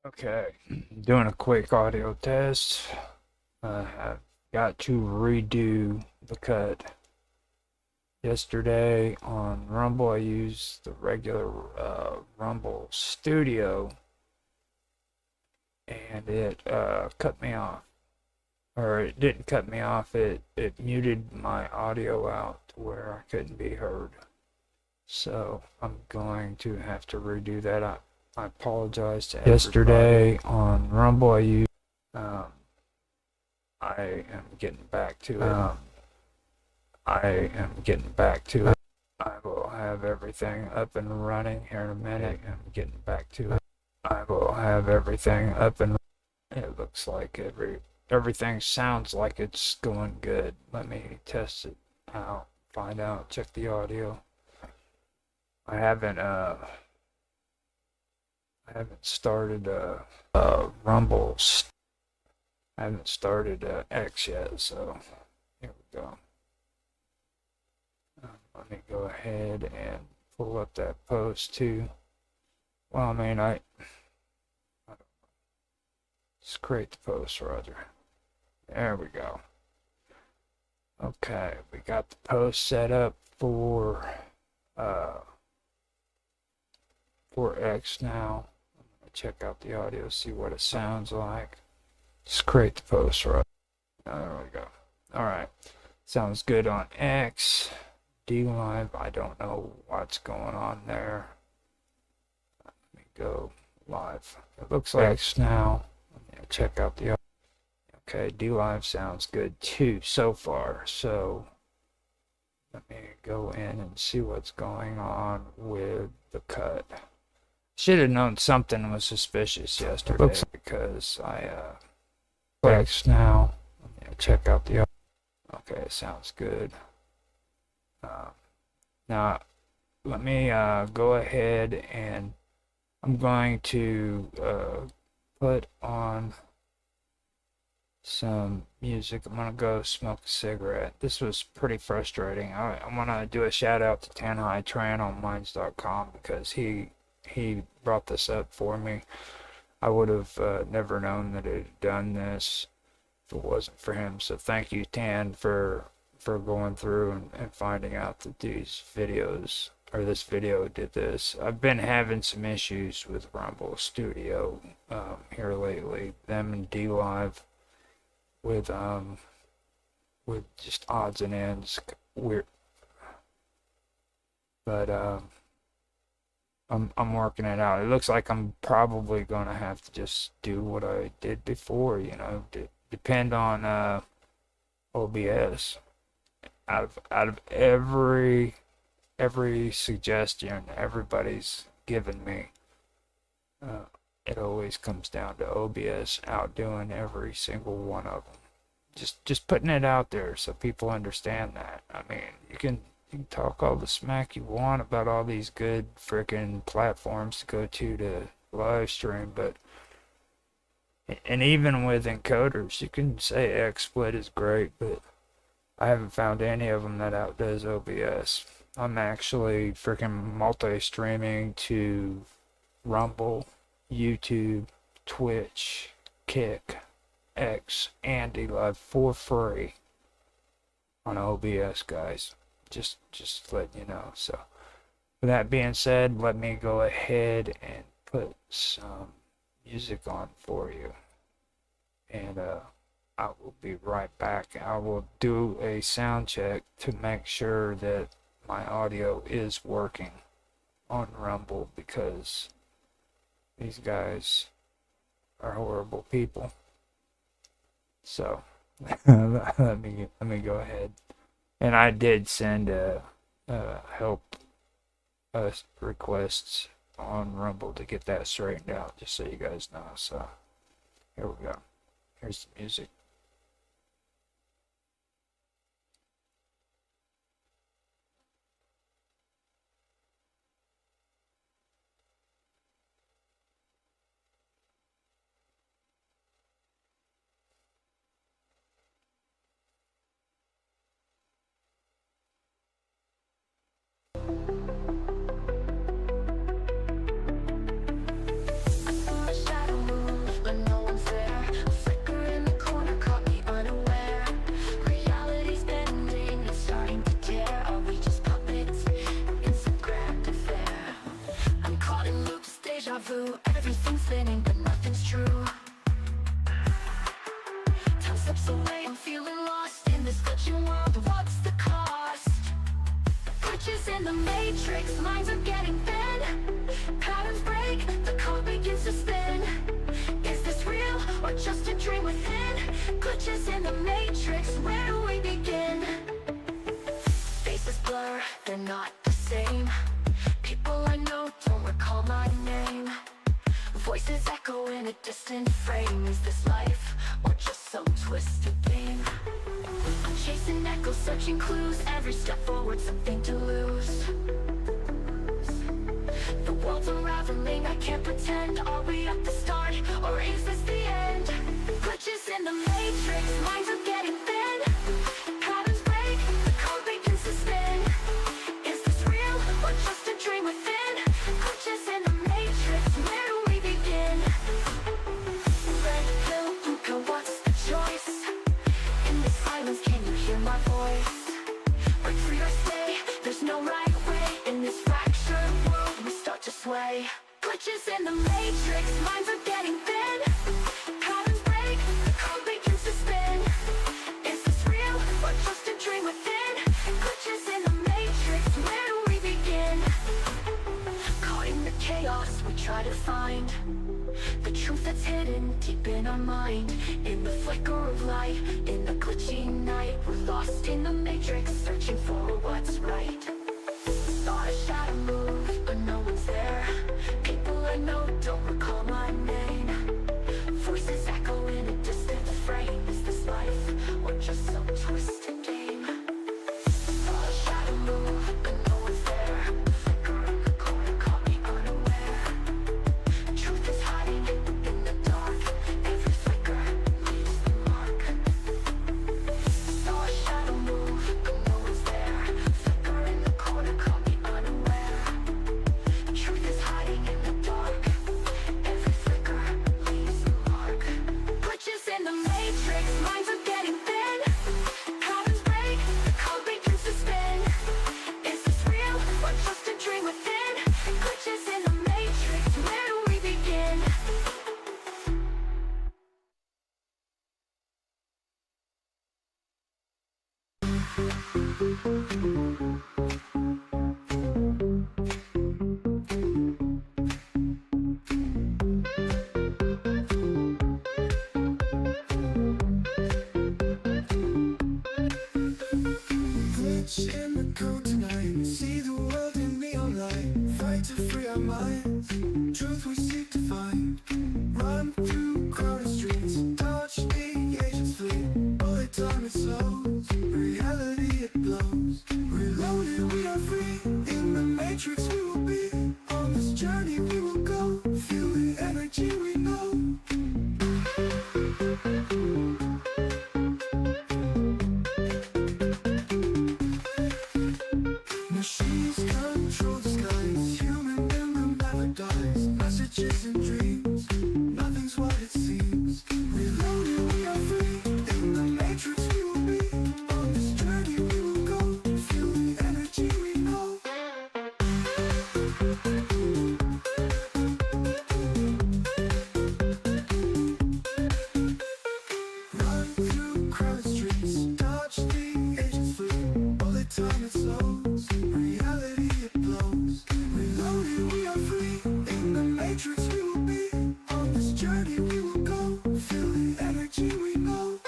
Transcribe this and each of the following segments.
Okay, doing a quick audio test. I've got to redo the cut. Yesterday on Rumble, I used the regular Rumble Studio, and it cut me off. Or it didn't cut me off, it muted my audio out to where I couldn't be heard. So I'm going to have to redo that. I apologize to everybody. Yesterday on Rumble, um, I am getting back to it. I am getting back to it. I will have everything up and running here in a minute. I'm getting back to it. I will have everything up and it looks like everything sounds like it's going good. Let me test it out, find out, check the audio. I haven't started Rumble. I haven't started X yet, so here we go. Let me go ahead and pull up that post too. Well, I mean, I don't know. Just create the post, Roger. There we go. Okay, we got the post set up for X now. I'm gonna check out the audio, see what it sounds like. Just create the post, right? There we go. All right, sounds good on X. D Live, I don't know what's going on there. Let me go live. It looks like X now. Let me check out the audio. Okay, D Live sounds good too so far. So let me go in and see what's going on with the cut. Should have known something was suspicious yesterday because I X now. Let me check out the audio. Okay, sounds good. Now let me go ahead and I'm going to put on some music. I'm gonna go smoke a cigarette. This was pretty frustrating. I want to do a shout out to Tanhai Tran on Minds.com because he brought this up for me. I would have never known that it had done this if it wasn't for him. So thank you, Tan, for going through and finding out that these videos or this video did this. I've been having some issues with Rumble Studio here lately. Them and D Live with just odds and ends. Weird, but I'm working it out. It looks like I'm probably gonna have to just do what I did before. Depend on OBS. Out of every suggestion everybody's given me, it always comes down to OBS outdoing every single one of them. Just putting it out there so people understand that. I mean, you can talk all the smack you want about all these good freaking platforms to go to live stream, but and even with encoders, you can say XSplit is great, but I haven't found any of them that outdoes OBS. I'm actually freaking multi-streaming to Rumble, YouTube, Twitch, Kick, X, and D-Live for free on OBS, guys. Just letting you know. So, with that being said, let me go ahead and put some music on for you. And, I will be right back. I will do a sound check to make sure that my audio is working on Rumble because these guys are horrible people. So let me go ahead. And I did send help requests on Rumble to get that straightened out, just so you guys know. So here we go. Here's the music. Shadow deja vu. Everything's spinning but nothing's true. Time slips away, I'm feeling lost in this glitching world. What's the cost? Glitches in the matrix, lines are getting thin. Patterns break, the code begins to spin. Is this real or just a dream within? Glitches in the matrix, where do we begin? Faces blur, they're not the same. People I know don't recall my name. Voices echo in a distant frame. Is this life or just some twisted game? I'm chasing echoes, searching clues. Every step forward, something to lose. The world's unraveling, I can't pretend. Are we at the start or is this the end? Glitches in the matrix, minds are getting thin. Patterns break, the code begins to spin. Is this real or just a dream within? Glitches in the matrix, where do we begin? Red pill, Luca, what's the choice? In this silence, can you hear my voice? Break free or stay, there's no right way. In this fractured world, we start to sway. Glitches in the matrix, minds are getting thin. Patterns break, the code begins to spin. Is this real or just a dream within? Glitches in the matrix, where do we begin? Caught in the chaos, we try to find the truth that's hidden deep in our mind. In the flicker of light, in the glitchy night, we're lost in the matrix, searching for what's right. Saw a shadow move, but no one's there. People I know don't recall my name. Voices echo in a distant frame. Is this life or just some twisted game? Saw a shadow move, but no one's there. Flicker in the corner caught me unaware. Truth is hiding in the dark. Every flicker leaves the mark. Saw a shadow move, but no one's there. Flicker in the corner caught me unaware. Truth is hiding in the dark. Every flicker leaves the mark. Glitches in the matrix, minds are getting thin. Patterns break, the code begins to spin. Is this real or just a dream within? Glitches in the matrix, where do we begin? Glitch in the code tonight. See the world in neon light. Fight to free our minds. Truth we seek to find. Run through crowded streets. Dodge the agents fleet. Bullet time it slows. Reality it blows. Reloaded we are free. In the matrix we will be. On this journey we will go. Feel the energy we know. Machines control the skies. Human in them never dies. Messages and dreams. Nothing's what it seems. Reloaded we are free. In the matrix we will be. On this journey we will go. Feel the energy we know. Run through crowded streets. Dodge the agents fleet. Bullet time it slows. Reality it blows. Reloaded we are free. In the matrix we will be. On this journey we will go. Feel the energy we know.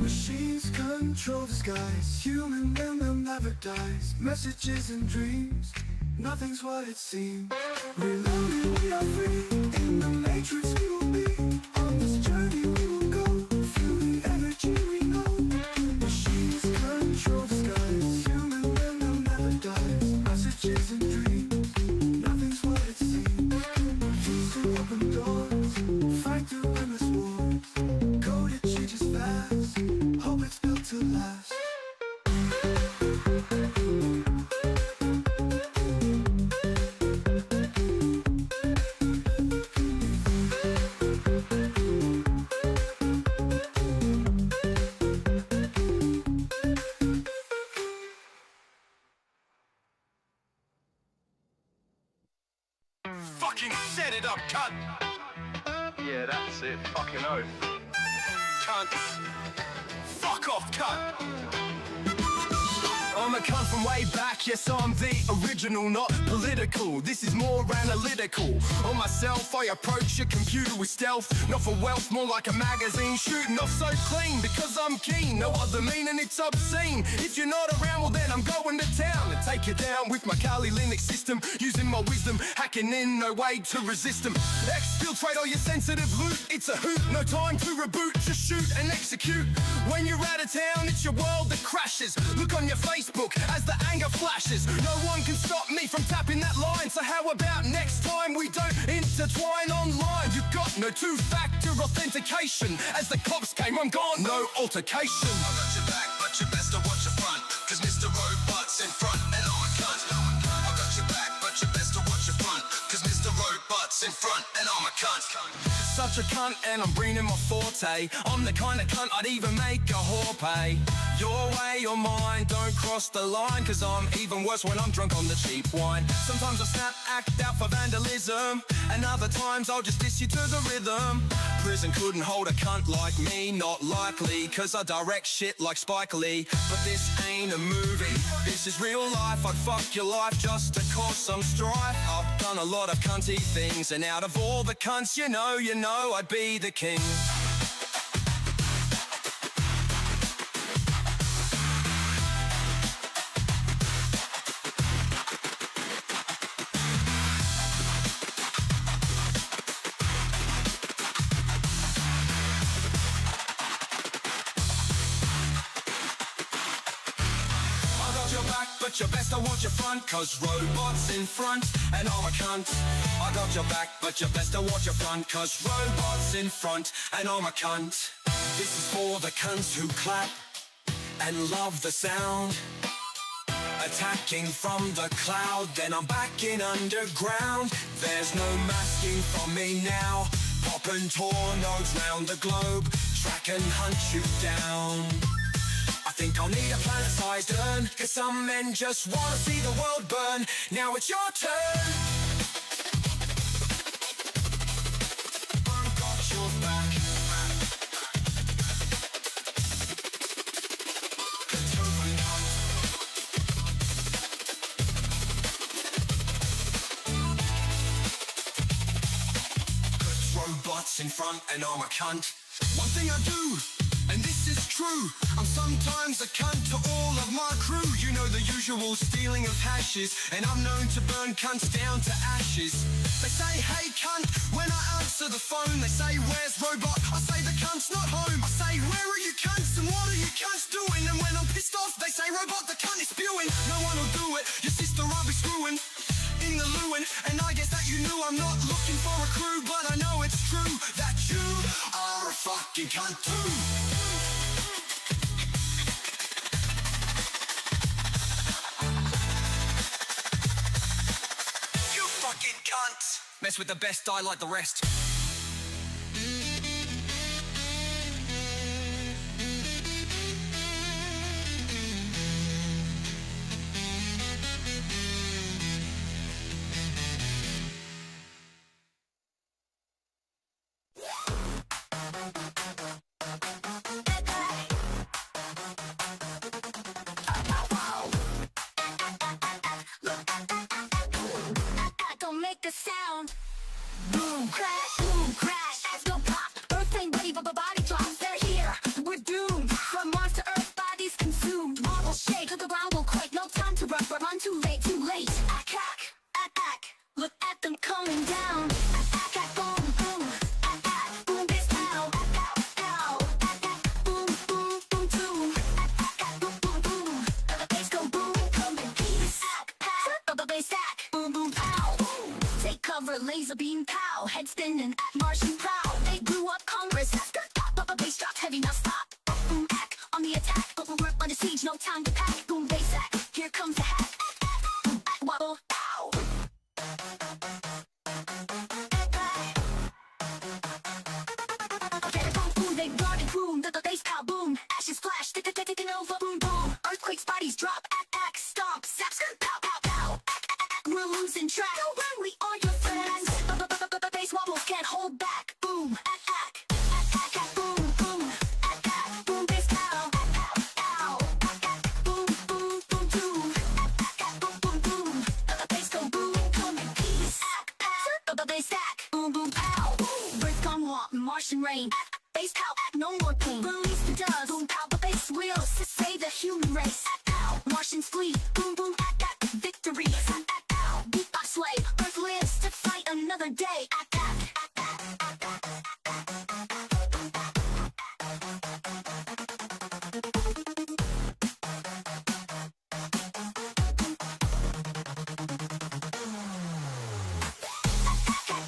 Machines control the skies. Human in them never dies. Messages and dreams. Nothing's what it seems. Reloaded we are free. In the matrix we will be. On this journey we will go. Feel the energy we know. Machines control the skies. Human in them never dies. Messages and dreams. Nothing's what it seems. Keys to open doors. Fight through endless wars. Code it changes fast. Hope it's built to last. set it up, cunt. Yeah, that's it. Fucking oath. Cunts. Fuck off, cunt. I'm a cunt from way back, yes I'm the original, not political. This is more analytical. On myself, I approach your computer with stealth. Not for wealth, more like a magazine shooting off so clean. Because I'm keen, no other meaning, it's obscene. If you're not around, well then I'm going to town and take you down with my Kali Linux system. Using my wisdom, hacking in, no way to resist them. Exfiltrate all your sensitive loot, it's a hoot. No time to reboot, just shoot and execute. When you're out of town, it's your world that crashes. Look on your Facebook as the anger flashes. No one can stop me from tapping that line. So how about next time we don't intertwine online? You've got no two-factor authentication. As the cops came, I'm gone, no altercation. I got your back, but you best to watch your front. Cause Mr. Robot's in front and I'm a cunt. I got your back, but you best to watch your front. Cause Mr. Robot's in front and I'm a cunt. Such a cunt and I'm bringing my forte. I'm the kind of cunt I'd even make a whore pay. Your way or mine, don't cross the line. Cause I'm even worse when I'm drunk on the cheap wine. Sometimes I snap, act out for vandalism. And other times I'll just diss you to the rhythm. Prison couldn't hold a cunt like me, not likely. Cause I direct shit like Spike Lee. But this ain't a movie, this is real life. I'd fuck your life just to cause some strife. I've done a lot of cunty things, and out of all the cunts you know, I'd be the king. But you best to watch your front, cause robots in front and I'm a cunt. I got your back, but you best to watch your front, cause robots in front and I'm a cunt. This is for the cunts who clap and love the sound. Attacking from the cloud, then I'm back in underground. There's no masking from me now. Popping tornadoes round the globe, track and hunt you down. I think I'll need a planet-sized urn, cause some men just wanna see the world burn. Now it's your turn. I've got your back. Put robots in front and I'm a cunt. One thing I do, and this is true, I'm sometimes a cunt to all of my crew. You know the usual stealing of hashes, and I'm known to burn cunts down to ashes. They say, hey cunt, when I answer the phone. They say, where's Robot? I say, the cunt's not home. I say, where are you cunts, and what are you cunts doing? And when I'm pissed off, they say, Robot, the cunt is spewing. No one will do it, your sister I'll be screwing in the lewin. And I guess that you knew I'm not looking for a crew, but I know it's true that you are a fucking cunt too. Fucking cunt. Mess with the best, die like the rest. Don't make a sound. Boom, crash, as go pop. Earthling wave of a body drops. They're here, we're doomed. From Mars to Earth, bodies consumed. Marble shake to the ground will quake. No time to rush, but run too late, too late. Ack. Look at them coming down. Ack, boom, boom. Ack, boom, this pow. Ow. Ack, boom, boom, boom, boom. Ack, boom, boom, boom. The bass go boom, come in peace. Ack, the bass sack. Boom, boom, pow. Take cover, laser beam, pow. Head spinning at Martian prow. They blew up Congress. Pop, bass dropped heavy, now stop. Boom, ack, on the attack. But we're under siege, no time to pack. Boom, bass sack, here comes the hack. Boom, ack, wobble, pow. They guarded boom, the bass pow boom, ashes flash, taking over boom boom, earthquakes, bodies drop, ack, stomp, saps, pow pow pow, we're losing track. Don't run, we are your friends. crushing rain. Bass pow, no more pain. Release the dust, boom pow, the bass wheels to save the human race. Martians flee, boom boom, victory. Beatbox slay, Earth lives to fight another day.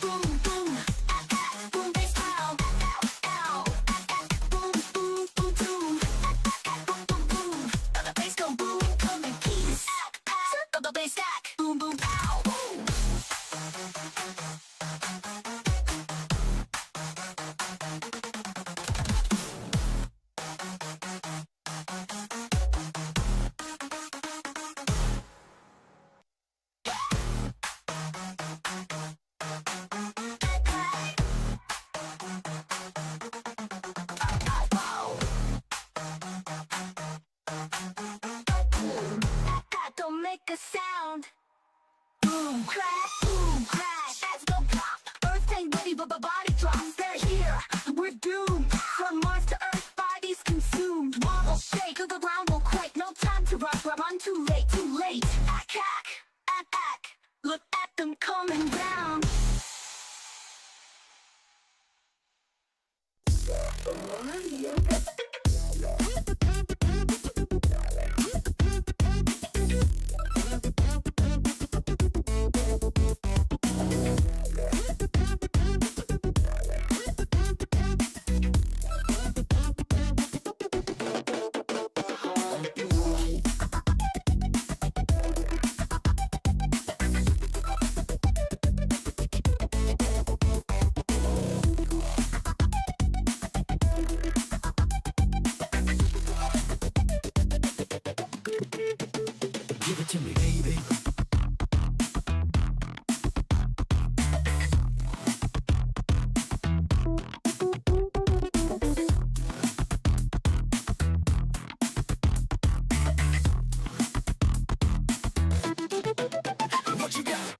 Boom boom, boom bass pow, boom boom boom boom, boom boom. The bass go boom, come in peace. Circle the bass stack, boom boom pow. Don't make a sound. Boom, crash, heads go pop. Earth ain't ready, but the body drops. They're here, we're doomed. From Mars to Earth, bodies consumed. Wall will shake, the ground will quake. No time to rush, we're on too late, too late. Ack. Look at them coming down. Give it to me, baby. What you got?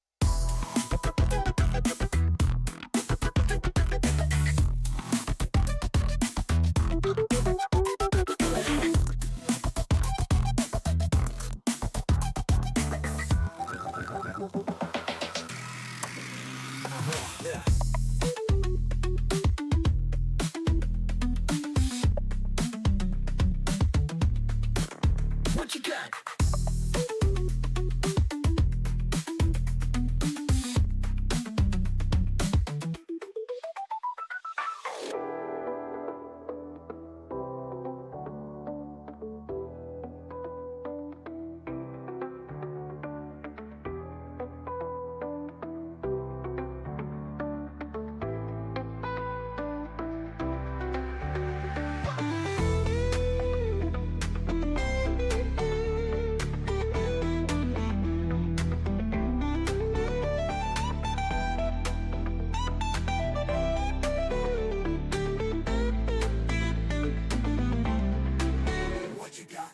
What you got? What you got?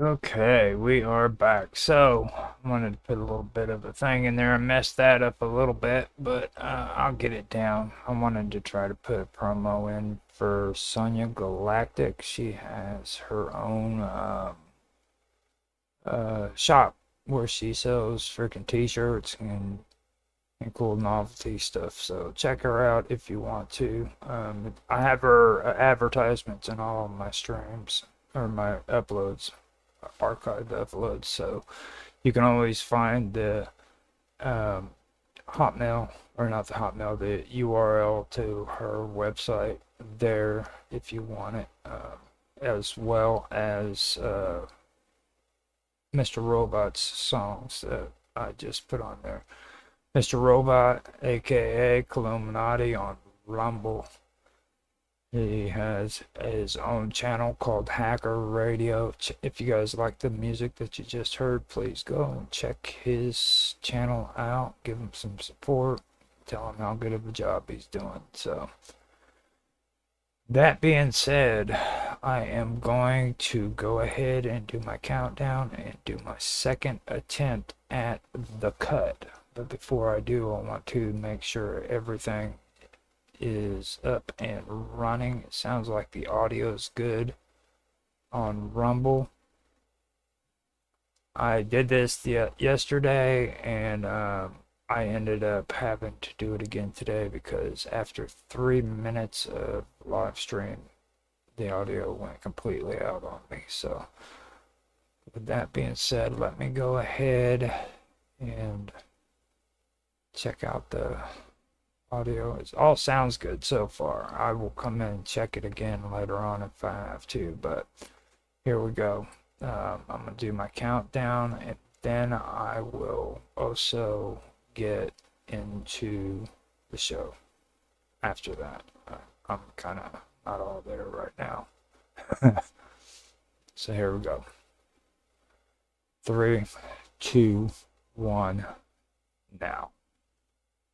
Okay, we are back. So, I wanted to put a little bit of a thing in there and mess that up a little bit, but I'll get it down. I wanted to try to put a promo in for Sonia Galactic. She has her own shop where she sells freaking t-shirts and cool novelty stuff. So check her out if you want to. I have her advertisements in all of my streams or my uploads, archived uploads. So you can always find the Hotmail, or not the Hotmail, the URL to her website there if you want it, as well as Mr. Robot's songs that I just put on there. Mr. Robot, aka Illuminati, on Rumble. He has his own channel called Hacker Radio. If you guys like the music that you just heard, please go and check his channel out. Give him some support. Tell him how good of a job he's doing. So, that being said, I am going to go ahead and do my countdown and do my second attempt at the cut. But before I do, I want to make sure everything is up and running. It sounds like the audio is good on Rumble. I did this yesterday, and I ended up having to do it again today because after 3 minutes of live stream, the audio went completely out on me. So, with that being said, let me go ahead and check out the audio. It all sounds good so far. I will come in and check it again later on if I have to, but here we go. I'm going to do my countdown, and then I will also get into the show after that. I'm kind of not all there right now. So here we go. 3, 2, 1, now.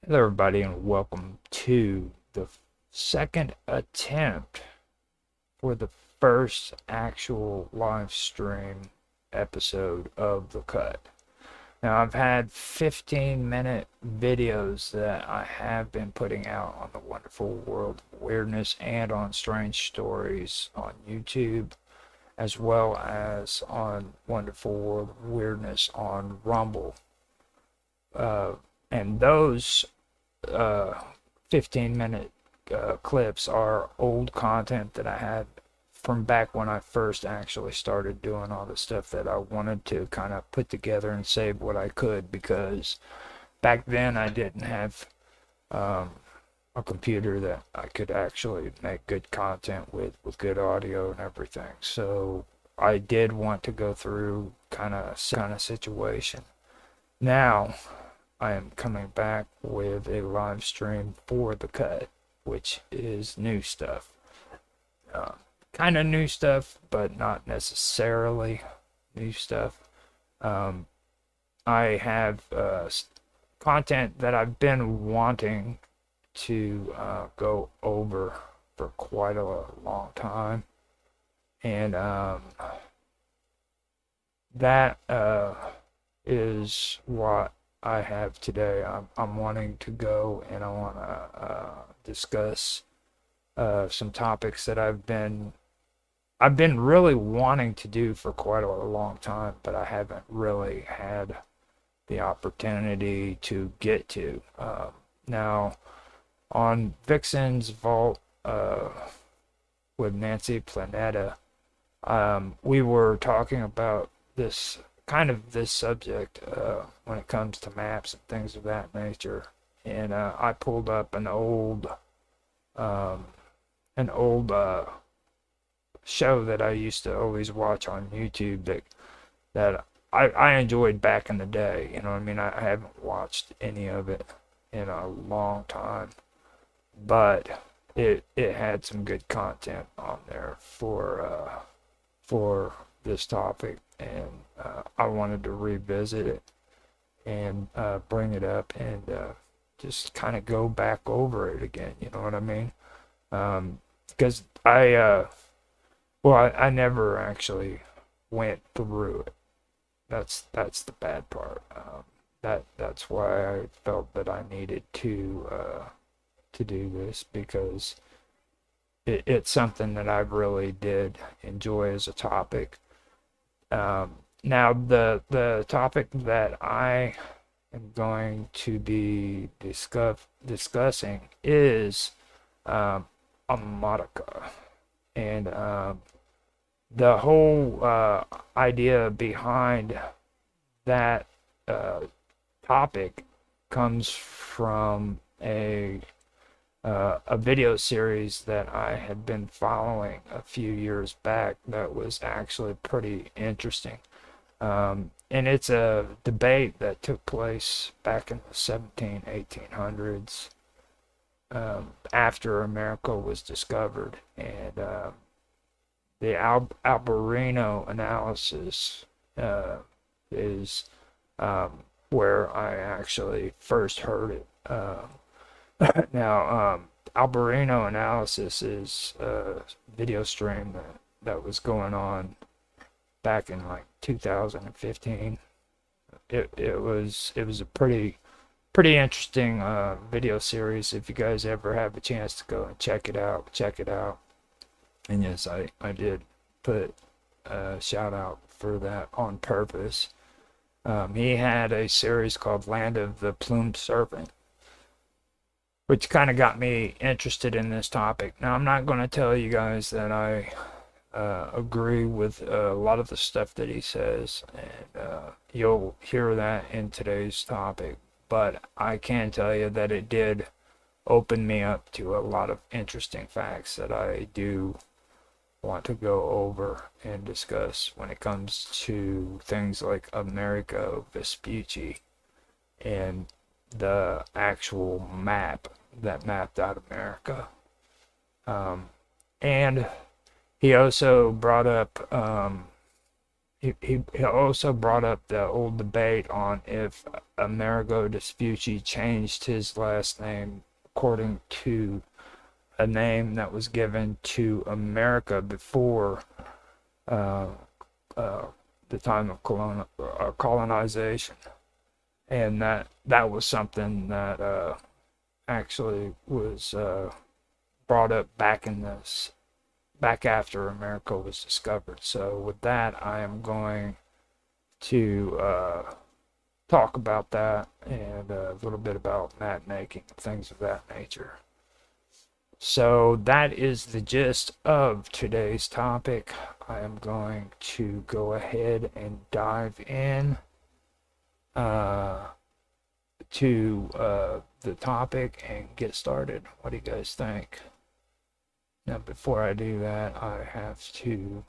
Hello everybody, and welcome to the second attempt for the first actual live stream episode of The Cut. Now, I've had 15-minute videos that I have been putting out on the Wonderful World of Weirdness and on Strange Stories on YouTube, as well as on Wonderful World of Weirdness on Rumble. And those 15-minute clips are old content that I had from back when I first actually started doing all the stuff that I wanted to kind of put together and save what I could, because back then I didn't have a computer that I could actually make good content with good audio and everything. So I did want to go through kind of situation. Now I am coming back with a live stream for The Cut, which is new stuff. Kind of new stuff, but not necessarily new stuff. I have content that I've been wanting to go over for quite a long time. And that is what I have today. I'm wanting to go, and I want to discuss some topics that I've been really wanting to do for quite a long time, but I haven't really had the opportunity to get to. Now, on Vixen's Vault with Nancy Planeta, we were talking about this subject when it comes to maps and things of that nature, and I pulled up an old show that I used to always watch on YouTube that I enjoyed back in the day. You know what I mean? I haven't watched any of it in a long time, but it had some good content on there for this topic, and I wanted to revisit it and bring it up and just kind of go back over it again. You know what I mean? Because I never actually went through it. That's the bad part. That's why I felt that I needed to do this, because it's something that I really did enjoy as a topic. Now the topic that I am going to be discussing is erotica, and the whole idea behind that topic comes from a video series that I had been following a few years back that was actually pretty interesting. And it's a debate that took place back in the 1800s, after America was discovered. And the Alberino analysis is where I actually first heard it. Now, Alberino analysis is a video stream that was going on back in like 2015. It was a pretty interesting video series. If you guys ever have a chance to go and check it out. And yes, I did put a shout out for that on purpose. He had a series called Land of the Plumed Serpent, which kind of got me interested in this topic. Now, I'm not going to tell you guys that I agree with a lot of the stuff that he says, and you'll hear that in today's topic, but I can tell you that it did open me up to a lot of interesting facts that I do want to go over and discuss when it comes to things like Amerigo Vespucci and the actual map that mapped out America. And he also brought up he also brought up the old debate on if Amerigo Vespucci changed his last name according to a name that was given to America before the time of colonization. And that was something that actually was brought up back after America was discovered. So with that, I am going to talk about that and a little bit about map making and things of that nature. So that is the gist of today's topic. I am going to go ahead and dive in to the topic and get started. What do you guys think? Now, before I do that, I have to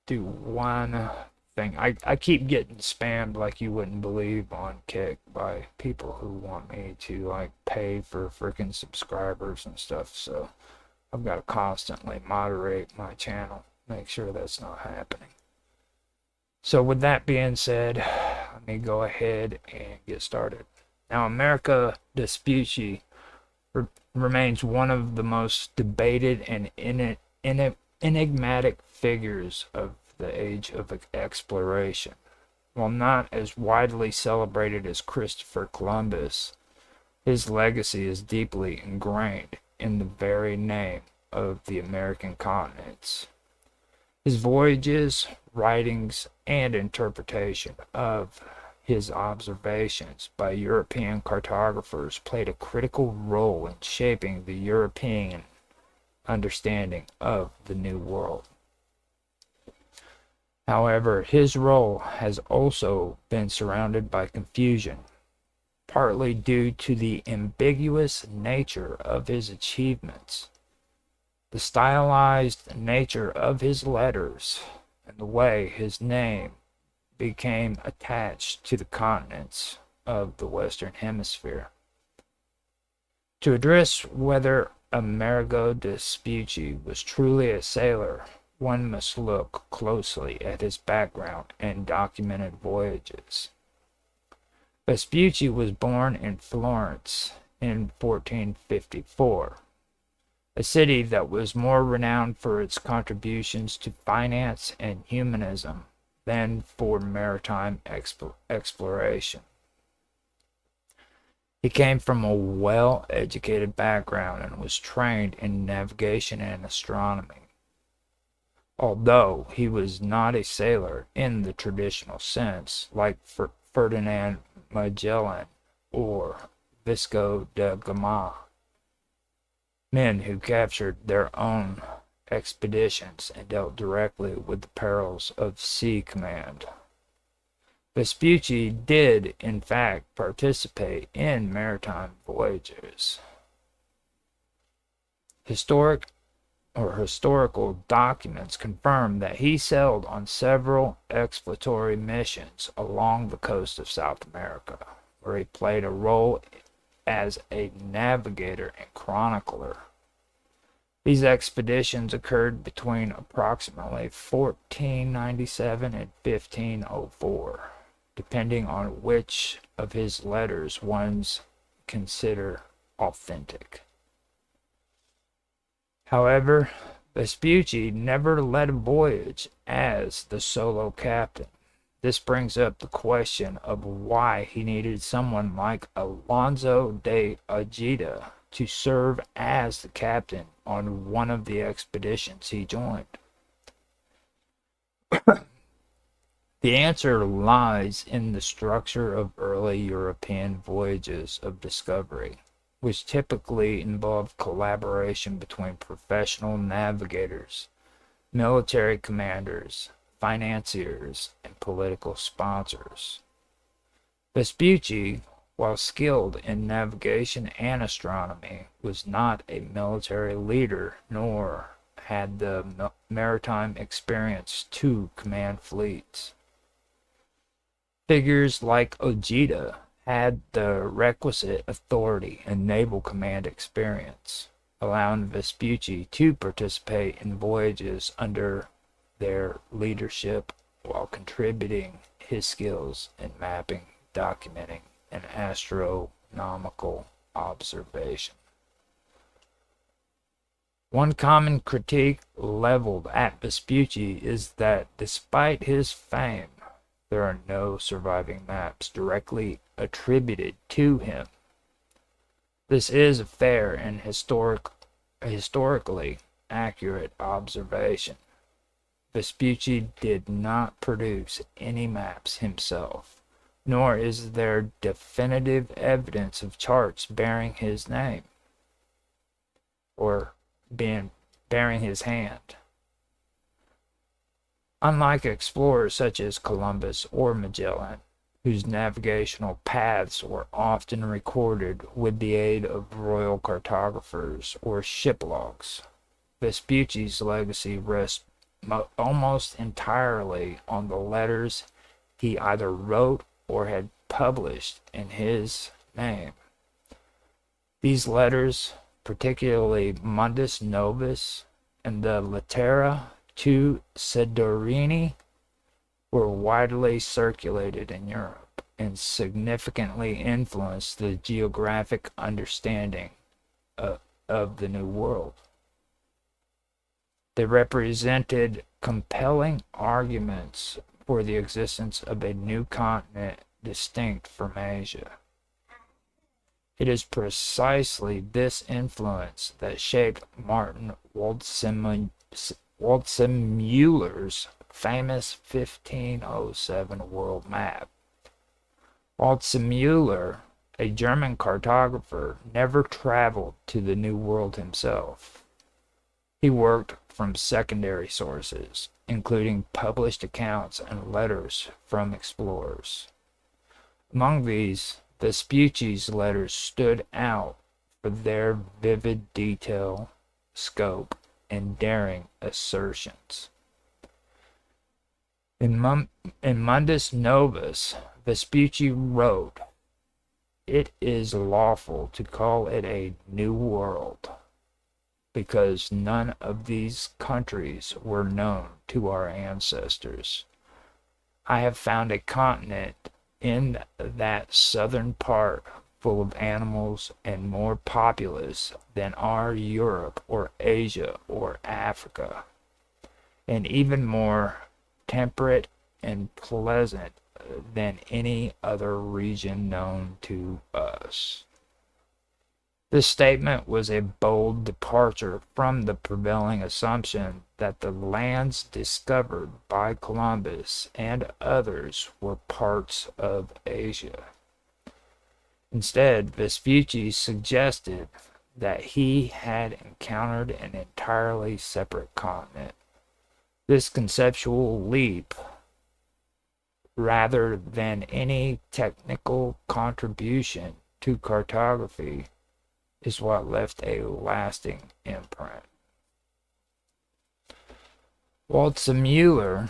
do one thing. I keep getting spammed like you wouldn't believe on Kick by people who want me to like pay for freaking subscribers and stuff. So I've got to constantly moderate my channel, make sure that's not happening. So with that being said, let me go ahead and get started. Now, Amerigo Vespucci remains one of the most debated and enigmatic figures of the age of exploration. While not as widely celebrated as Christopher Columbus, his legacy is deeply ingrained in the very name of the American continents. His voyages, writings, and interpretation of his observations by European cartographers played a critical role in shaping the European understanding of the New World. However, his role has also been surrounded by confusion, partly due to the ambiguous nature of his achievements, the stylized nature of his letters, and the way his name became attached to the continents of the Western Hemisphere. To address whether Amerigo Vespucci was truly a sailor, one must look closely at his background and documented voyages. Vespucci was born in Florence in 1454. a city that was more renowned for its contributions to finance and humanism than for maritime exploration. He came from a well-educated background and was trained in navigation and astronomy. Although he was not a sailor in the traditional sense, like Ferdinand Magellan or Vasco da Gama, men who captured their own expeditions and dealt directly with the perils of sea command. Vespucci did, in fact, participate in maritime voyages. Historical documents confirm that he sailed on several exploratory missions along the coast of South America, where he played a role as a navigator and chronicler. These expeditions occurred between approximately 1497 and 1504, depending on which of his letters one's consider authentic. However, Vespucci never led a voyage as the solo captain. This brings up the question of why he needed someone like Alonso de Ojeda to serve as the captain on one of the expeditions he joined. The answer lies in the structure of early European voyages of discovery, which typically involved collaboration between professional navigators, military commanders, financiers, and political sponsors. Vespucci, while skilled in navigation and astronomy, was not a military leader nor had the maritime experience to command fleets. Figures like Ojeda had the requisite authority and naval command experience, allowing Vespucci to participate in voyages under their leadership while contributing his skills in mapping, documenting, and astronomical observation. One common critique leveled at Vespucci is that despite his fame, there are no surviving maps directly attributed to him. This is a fair and historically accurate observation. Vespucci did not produce any maps himself, nor is there definitive evidence of charts bearing his name or bearing his hand. Unlike explorers such as Columbus or Magellan, whose navigational paths were often recorded with the aid of royal cartographers or ship logs, Vespucci's legacy rests almost entirely on the letters he either wrote or had published in his name. These letters, particularly Mundus Novus and the Lettera to Sidorini, were widely circulated in Europe and significantly influenced the geographic understanding of the New World. They represented compelling arguments for the existence of a new continent distinct from Asia. It is precisely this influence that shaped Martin Waldseemüller's famous 1507 world map. Waldseemüller, a German cartographer, never traveled to the New World himself. He worked from secondary sources, including published accounts and letters from explorers. Among these, Vespucci's letters stood out for their vivid detail, scope, and daring assertions. In Mundus Novus, Vespucci wrote, "It is lawful to call it a new world, because none of these countries were known to our ancestors. I have found a continent in that southern part full of animals, and more populous than are Europe or Asia or Africa, and even more temperate and pleasant than any other region known to us. This statement was a bold departure from the prevailing assumption that the lands discovered by Columbus and others were parts of Asia. Instead, Vespucci suggested that he had encountered an entirely separate continent. This conceptual leap, rather than any technical contribution to cartography, is what left a lasting imprint. Waldseemüller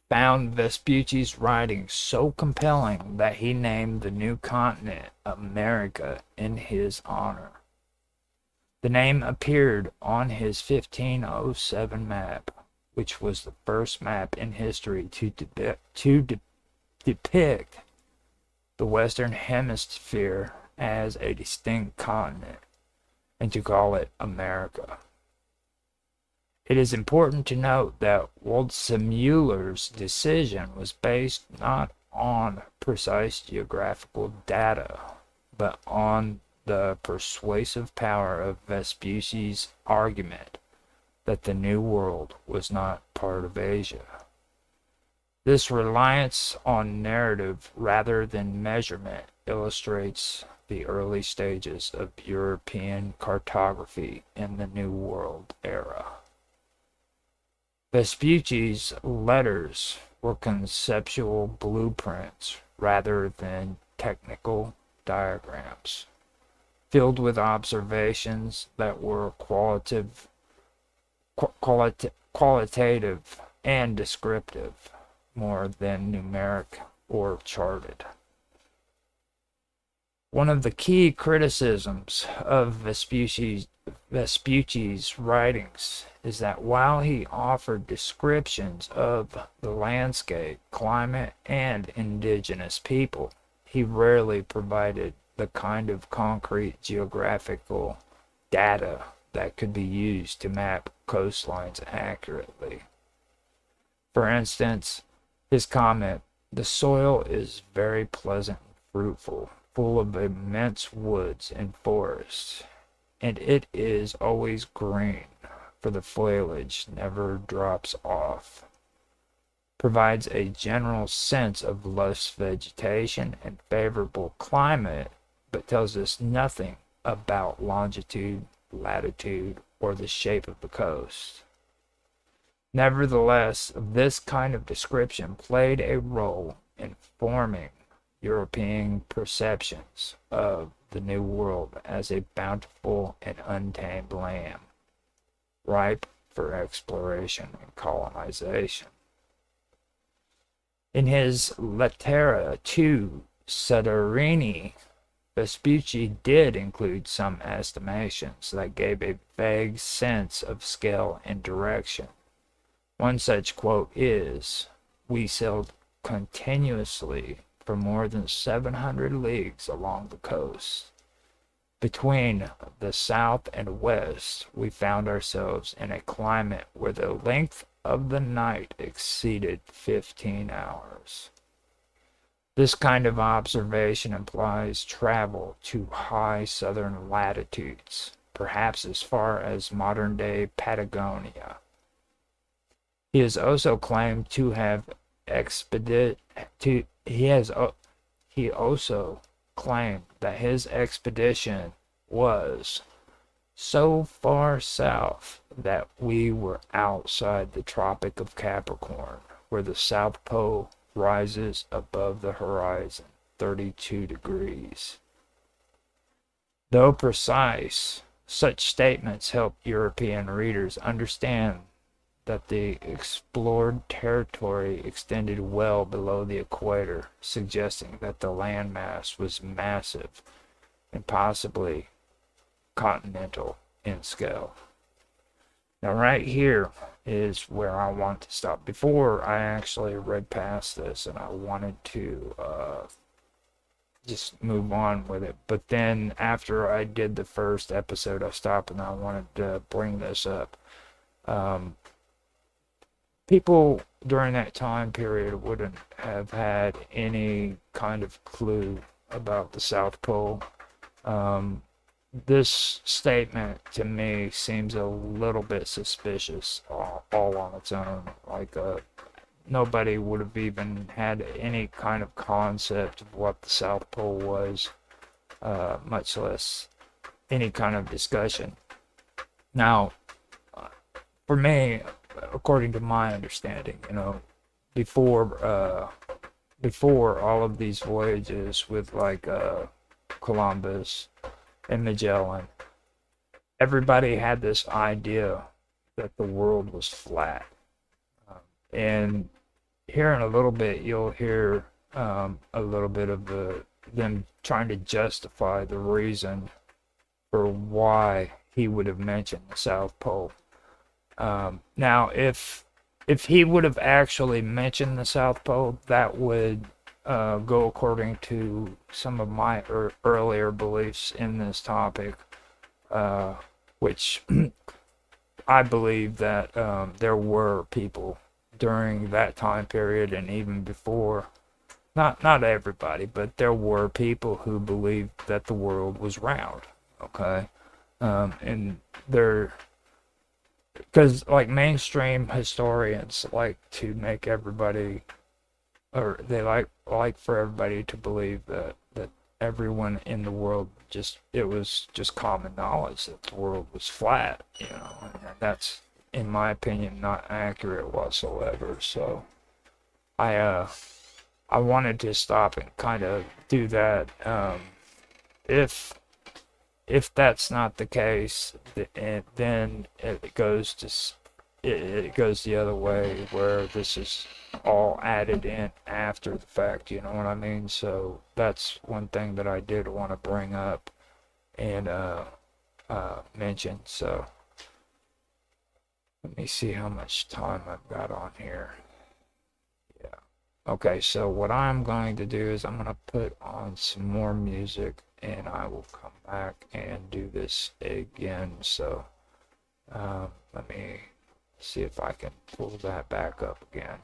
found Vespucci's writings so compelling that he named the new continent America in his honor. The name appeared on his 1507 map, which was the first map in history to depict the Western Hemisphere as a distinct continent, and to call it America. It is important to note that Waldseemüller's decision was based not on precise geographical data, but on the persuasive power of Vespucci's argument that the New World was not part of Asia. This reliance on narrative rather than measurement illustrates the early stages of European cartography in the New World era. Vespucci's letters were conceptual blueprints rather than technical diagrams, filled with observations that were qualitative and descriptive more than numeric or charted. One of the key criticisms of Vespucci's writings is that while he offered descriptions of the landscape, climate, and indigenous people, he rarely provided the kind of concrete geographical data that could be used to map coastlines accurately. For instance, his comment, "The soil is very pleasant and fruitful, full of immense woods and forests, and it is always green, for the foliage never drops off," provides a general sense of lush vegetation and favorable climate, but tells us nothing about longitude, latitude, or the shape of the coast. Nevertheless, this kind of description played a role in forming European perceptions of the New World as a bountiful and untamed land, ripe for exploration and colonization. In his Lettera to Soderini, Vespucci did include some estimations that gave a vague sense of scale and direction. One such quote is, "We sailed continuously for more than 700 leagues along the coast. Between the south and west, we found ourselves in a climate where the length of the night exceeded 15 hours. This kind of observation implies travel to high southern latitudes, perhaps as far as modern-day Patagonia. He has also claimed to have he also claimed that his expedition was so far south that we were outside the Tropic of Capricorn, where the South Pole rises above the horizon 32 degrees. Though precise, such statements help European readers understand that the explored territory extended well below the equator, suggesting that the landmass was massive and possibly continental in scale. Now right here is where I want to stop. Before I actually read past this, and I wanted to just move on with it. But then after I did the first episode, I stopped and I wanted to bring this up. Um, People during that time period wouldn't have had any kind of clue about the South Pole. Um, this statement to me seems a little bit suspicious all on its own. Like, nobody would have even had any kind of concept of what the South Pole was, much less any kind of discussion. Now, for me, according to my understanding, before before all of these voyages with like Columbus and Magellan, everybody had this idea that the world was flat. And here in a little bit, you'll hear a little bit of them trying to justify the reason for why he would have mentioned the South Pole. Now, if he would have actually mentioned the South Pole, that would go according to some of my earlier beliefs in this topic, which I believe that there were people during that time period and even before, not everybody, but there were people who believed that the world was round. Okay, and they're because like mainstream historians like to make everybody, or they like for everybody to believe that everyone in the world, just it was just common knowledge that the world was flat, and that's, in my opinion, not accurate whatsoever. So I I wanted to stop and kind of do that. If if that's not the case, then it goes to it goes the other way, where this is all added in after the fact. You know what I mean? So that's one thing that I did want to bring up and mention. So let me see how much time I've got on here. Yeah. Okay, so what I'm going to do is I'm going to put on some more music and I will come back and do this again. So let me see if I can pull that back up again.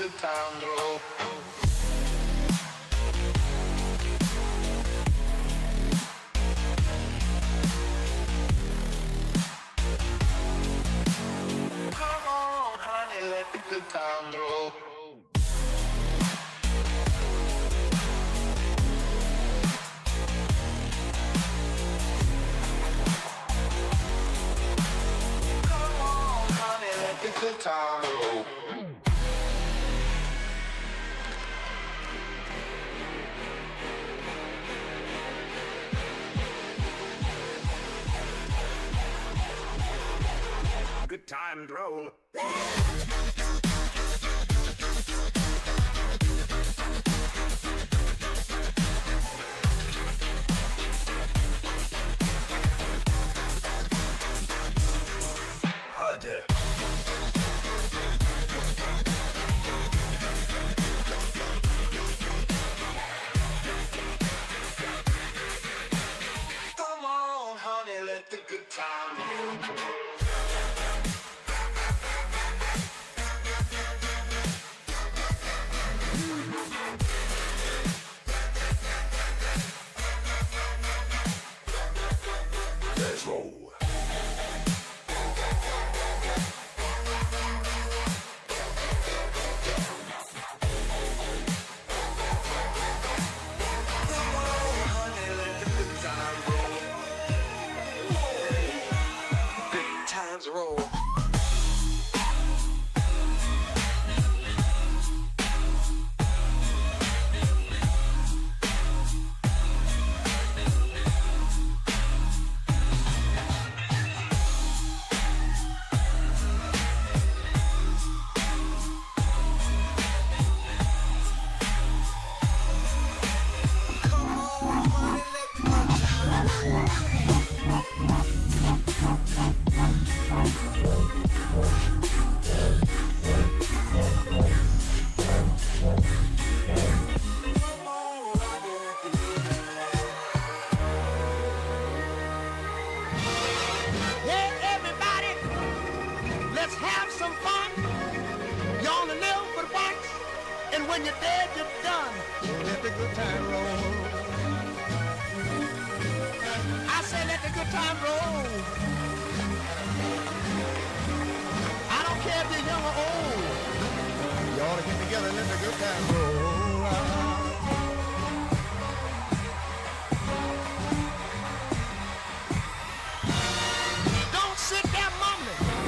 good time roll. Come on, honey, let the good time roll. Come on, honey, let the good time roll. Good time roll. Harder. Come on, honey, let the good time roll. Let's roll. Come on, honey, let the good time roll. Good times roll. Come on, honey, let the good time roll. Come on, honey, let the good Hey, everybody, let's have some fun. You only live but once, and when you're dead, you're done. So let the good time roll. I say let the good time roll. I don't care if you're young or old. You ought to get together and let the good time roll. Don't sit there mumbling,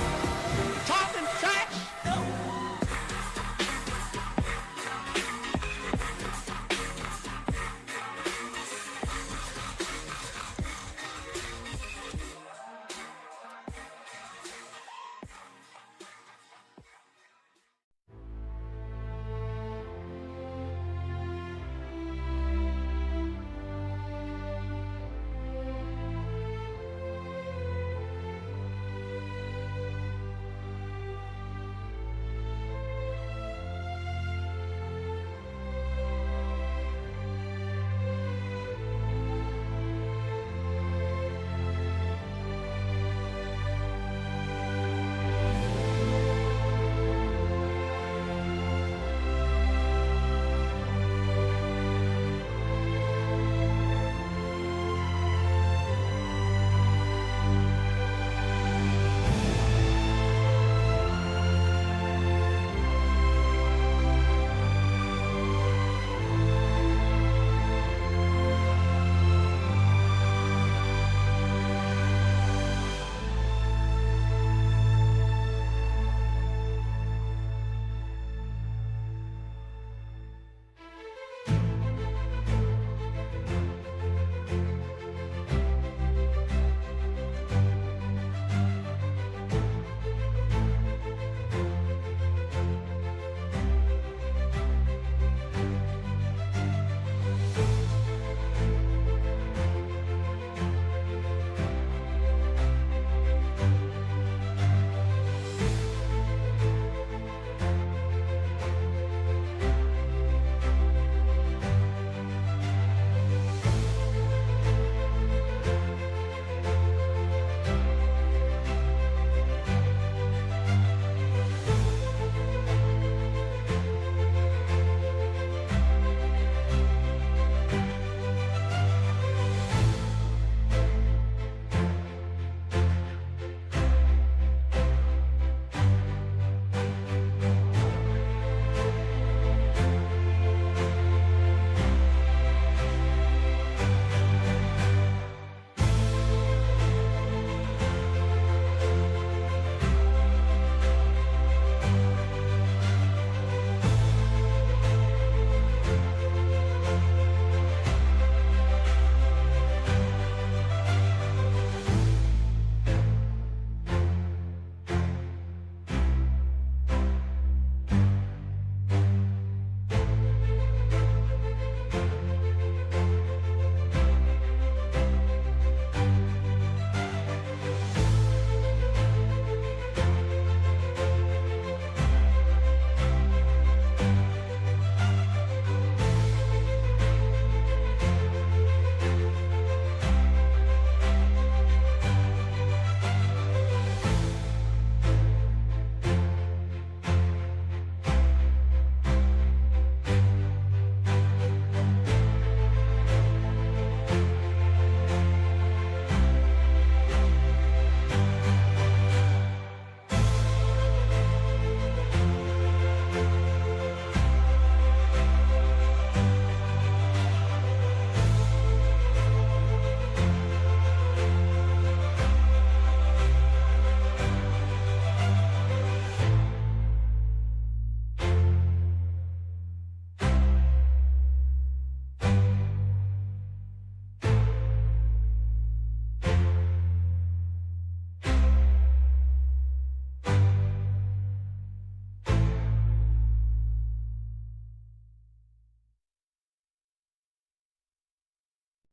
talking trash.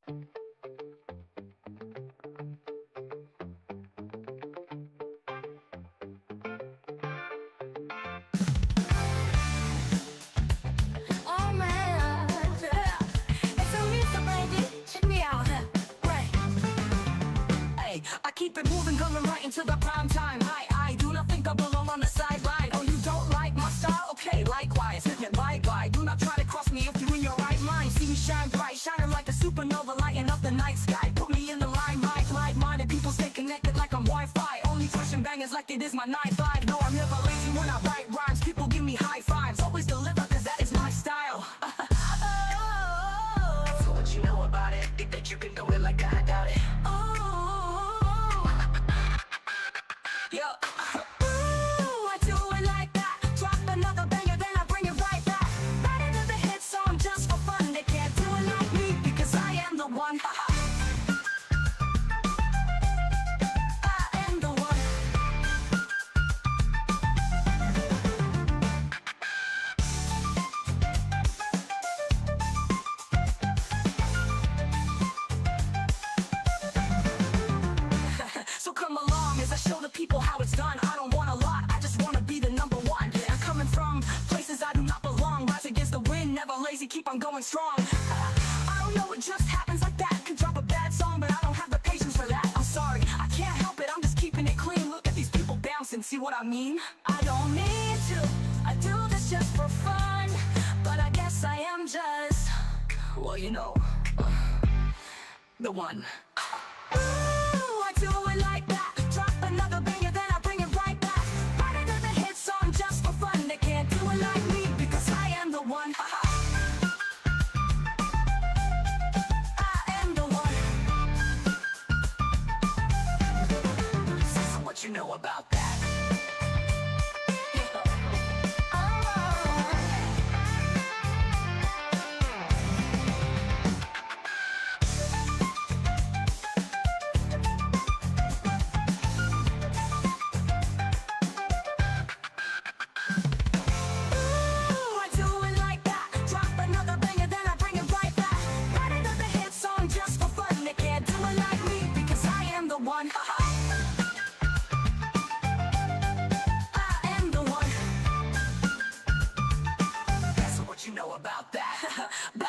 Oh man, yeah. It's a reason, baby. Check me out, huh? Right. Hey, I keep it moving, coming right into the prime time. I do not think I belong on the sideline. Oh, you don't like my style? Okay, likewise. Bye-bye. Do not try to cross me if you're in your right mind. See me shine bright, shining like a supernova, lighting up the night sky. Put me in the limelight, like-minded people stay connected like I'm Wi-Fi. Only fresh and bangers like it is my 9-5. No, I'm never lazy when I write rhymes. People give me high fives. Always deliver, cause that is my style. So what you know about it? Think that you can do it like that? I doubt it. Yo. Ooh, I do it like that. Drop another banger, then I bring it right back. Right into the hit song just for fun. They can't do it like me because I am the one. I am the one. So come along as I show the people how it's done. I don't want a lot, I just want to be the number one. I'm coming from places I do not belong. Rise against the wind, never lazy, keep on going strong. I don't know, it just happens like that. Could drop a bad song, but I don't have the patience for that. I'm sorry, I can't help it, I'm just keeping it clean. Look at these people bouncing, see what I mean? I don't need to, I do this just for fun. But I guess I am just, well, you know, the one. Ooh, I do it like that. Drop another banger, then I bring it right back. Right into the hit song just for fun. They can't do it like me because I am the one. I am the one. So what you know about that? About that. Bow.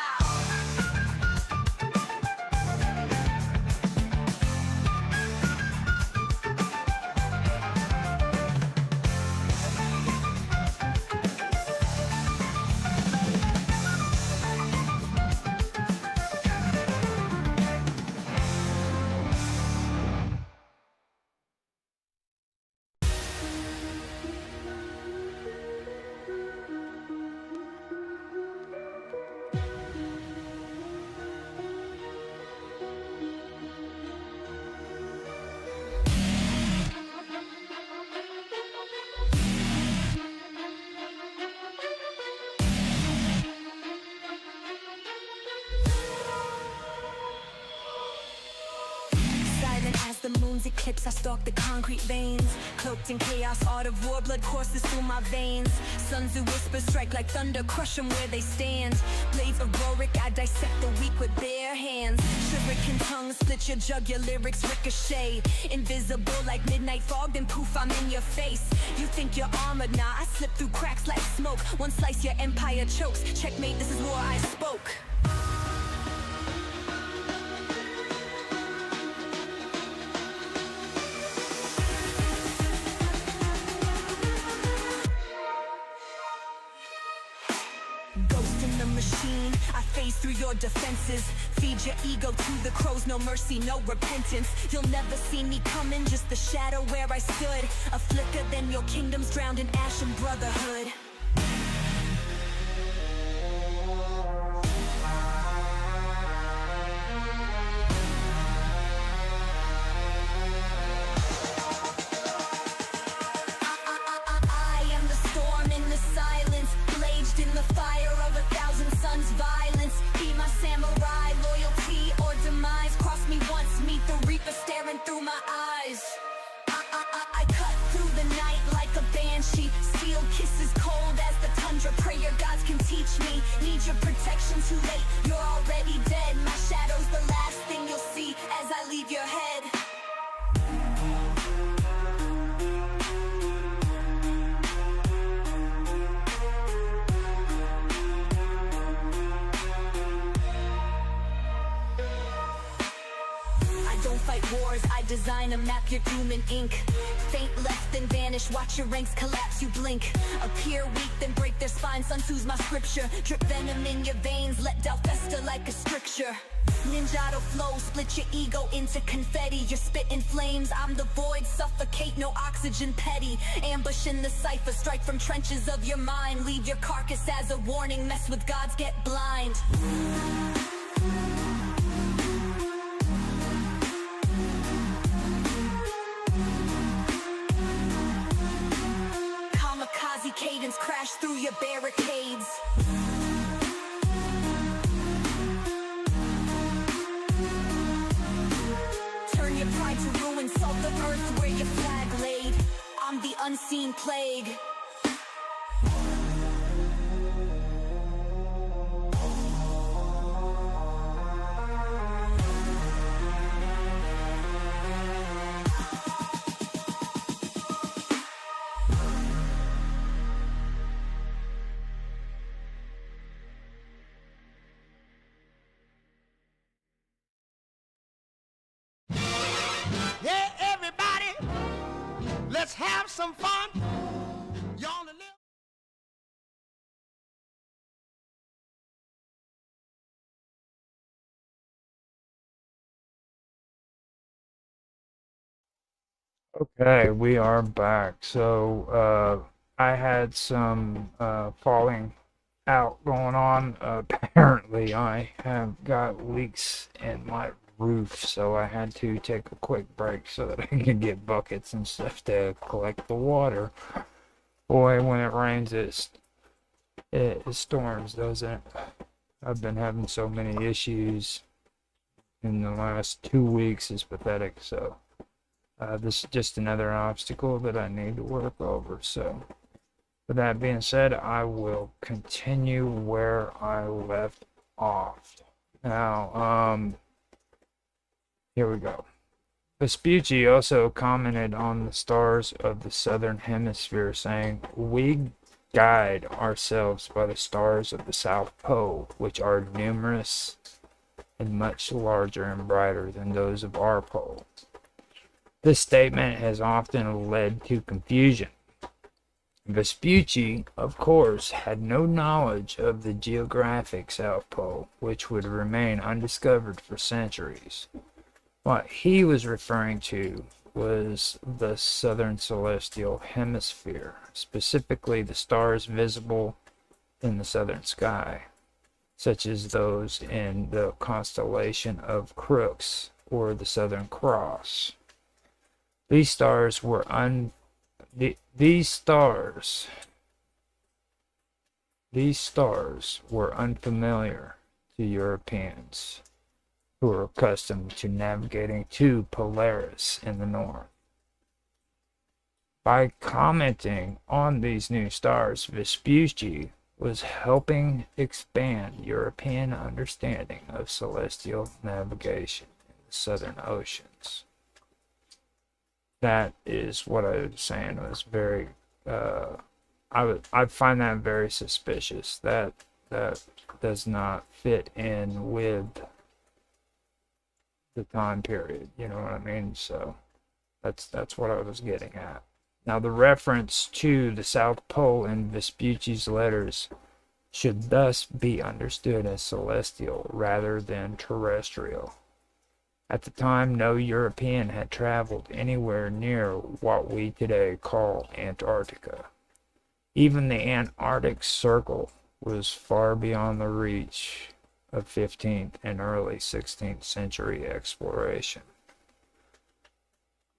The moon's eclipse, I stalk the concrete veins. Cloaked in chaos, art of war, blood courses through my veins. Suns who whisper, strike like thunder, crush them where they stand. Blades auroric, I dissect the weak with bare hands. Shuriken tongues, split your jug, your lyrics ricochet. Invisible like midnight fog, then poof, I'm in your face. You think you're armored, nah, I slip through cracks like smoke. One slice, your empire chokes. Checkmate, this is war I spoke. Machine, I phase through your defenses. Feed your ego to the crows, no mercy, no repentance. You'll never see me coming, just the shadow where I stood. A flicker, then your kingdom's drowned in ash and brotherhood. I am the storm in the silence, blazed in the fire of 1,000 suns. Violence, be my samurai, loyalty or demise. Cross me once, meet the reaper staring through my eyes. I cut through the night like a banshee. Steel kisses reach me. Need your protection, too late, you're already dead. My shadow's the last thing you'll see as I leave your head. I don't fight wars, I design a map, your doom in ink. Faint left, then vanish, watch your ranks collapse, you blink. Appear weak, then break their spine, Sun Tzu's my scripture. Drip venom in your veins, let doubt fester like a stricture. Ninjato flow, split your ego into confetti. Your spit in flames, I'm the void, suffocate, no oxygen petty. Ambush in the cipher, strike from trenches of your mind. Leave your carcass as a warning, mess with gods, get blind. Kamikaze cadence, crash through your barricades. Turn your pride to ruin, salt the earth where your flag laid. I'm the unseen plague. Yeah, everybody, let's have some fun. Y'all live. Okay, we are back. So, I had some falling out going on. Apparently, I have got leaks in my roof, so I had to take a quick break so that I can get buckets and stuff to collect the water. Boy, when it rains, it storms, doesn't it? I've been having so many issues in the last 2 weeks. It's pathetic. So. This is just another obstacle that I need to work over. So, with that being said, I will continue where I left off. Now, here we go. Vespucci also commented on the stars of the southern hemisphere, saying, "We guide ourselves by the stars of the South Pole, which are numerous and much larger and brighter than those of our pole." This statement has often led to confusion. Vespucci, of course, had no knowledge of the geographic South Pole, which would remain undiscovered for centuries. What he was referring to was the southern celestial hemisphere, specifically the stars visible in the southern sky, such as those in the constellation of Crux or the Southern Cross. These stars were unfamiliar to Europeans who were accustomed to navigating to Polaris in the north. By commenting on these new stars, Vespucci was helping expand European understanding of celestial navigation in the southern oceans. That is what I was saying was very, I find that very suspicious. That does not fit in with the time period, you know what I mean? So that's what I was getting at. Now, the reference to the South Pole in Vespucci's letters should thus be understood as celestial rather than terrestrial. At the time, no European had traveled anywhere near what we today call Antarctica. Even the Antarctic Circle was far beyond the reach of 15th and early 16th century exploration.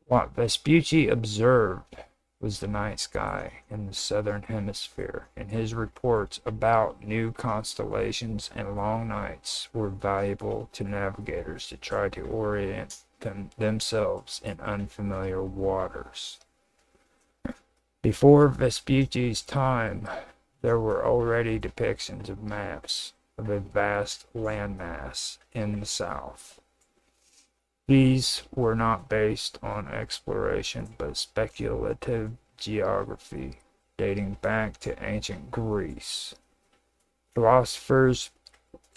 What Vespucci observed was the night sky in the southern hemisphere, and his reports about new constellations and long nights were valuable to navigators to try to orient themselves in unfamiliar waters. Before Vespucci's time, there were already depictions of maps of a vast landmass in the south. These were not based on exploration, but speculative geography dating back to ancient Greece. Philosophers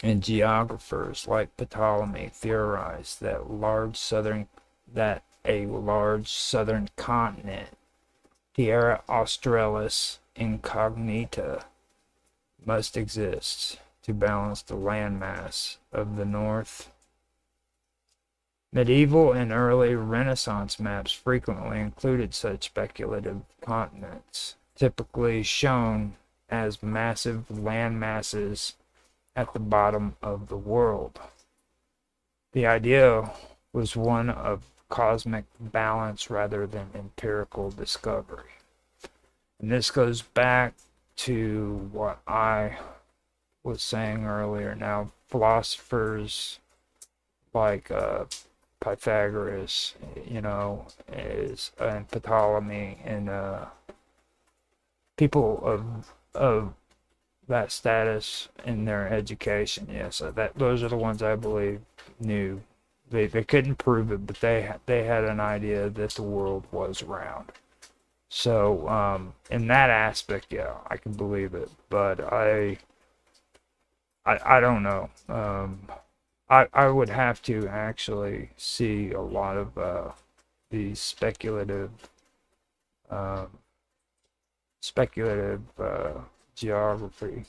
and geographers like Ptolemy theorized that a large southern continent, Terra Australis Incognita, must exist to balance the landmass of the north. Medieval and early Renaissance maps frequently included such speculative continents, typically shown as massive land masses at the bottom of the world. The idea was one of cosmic balance rather than empirical discovery. And this goes back to what I was saying earlier. Now, philosophers like Pythagoras, and Ptolemy, and people of that status in their education. Yes, those are the ones I believe knew. They couldn't prove it, but they had an idea that the world was round. So in that aspect, yeah, I can believe it. But I don't know. I would have to actually see a lot of these speculative geography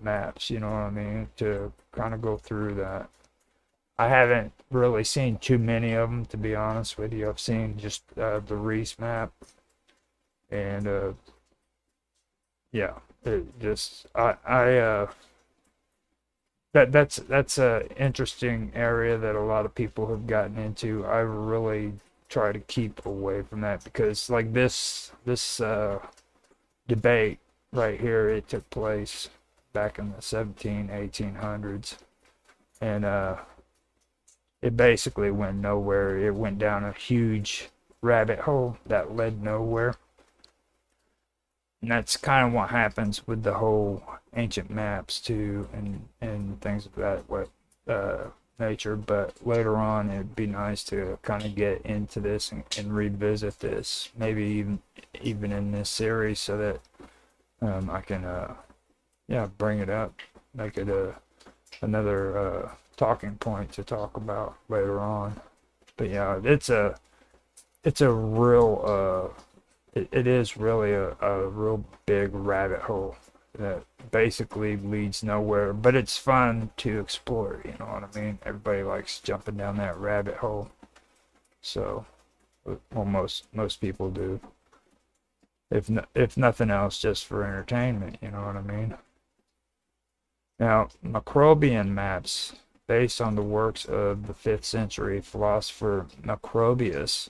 maps, you know what I mean, to kind of go through that. I haven't really seen too many of them, to be honest with you. I've seen just the Reese map, and yeah, it just that's a interesting area that a lot of people have gotten into. I really try to keep away from that because, like, this debate right here, it took place back in the 1800s, and it basically went nowhere. It went down a huge rabbit hole that led nowhere. And that's kind of what happens with the whole ancient maps too, and things of that nature. But later on, it'd be nice to kind of get into this and revisit this, maybe even in this series, so that I can bring it up, make it another talking point to talk about later on. But yeah, it's a real it is really a real big rabbit hole that basically leads nowhere, but it's fun to explore, you know what I mean? Everybody likes jumping down that rabbit hole. So, well, most people do. If nothing else, just for entertainment, you know what I mean? Now, Macrobian maps, based on the works of the 5th century philosopher Macrobius,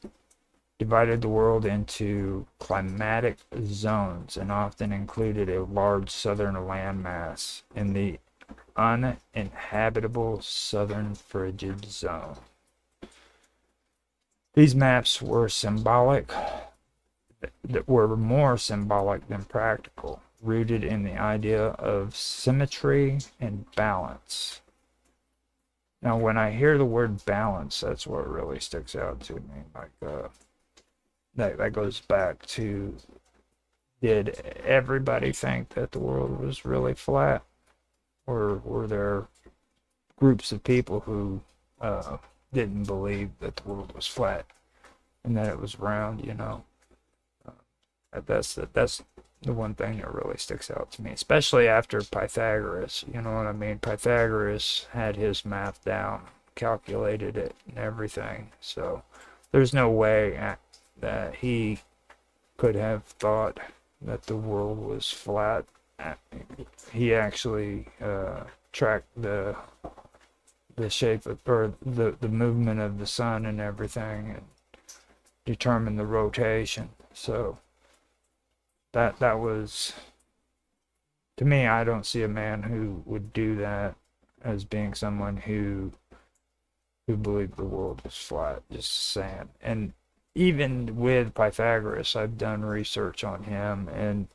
divided the world into climatic zones and often included a large southern landmass in the uninhabitable southern frigid zone. These maps were more symbolic than practical, rooted in the idea of symmetry and balance. Now, when I hear the word balance, that's what really sticks out to me. Like, that goes back to, did everybody think that the world was really flat? Or were there groups of people who didn't believe that the world was flat and that it was round, you know? That's the one thing that really sticks out to me, especially after Pythagoras, you know what I mean? Pythagoras had his math down, calculated it and everything, so there's no way that he could have thought that the world was flat. He actually tracked the shape of, or the movement of the sun and everything, and determined the rotation. So that was, to me, I don't see a man who would do that as being someone who believed the world was flat. Just saying. And even with Pythagoras, I've done research on him, and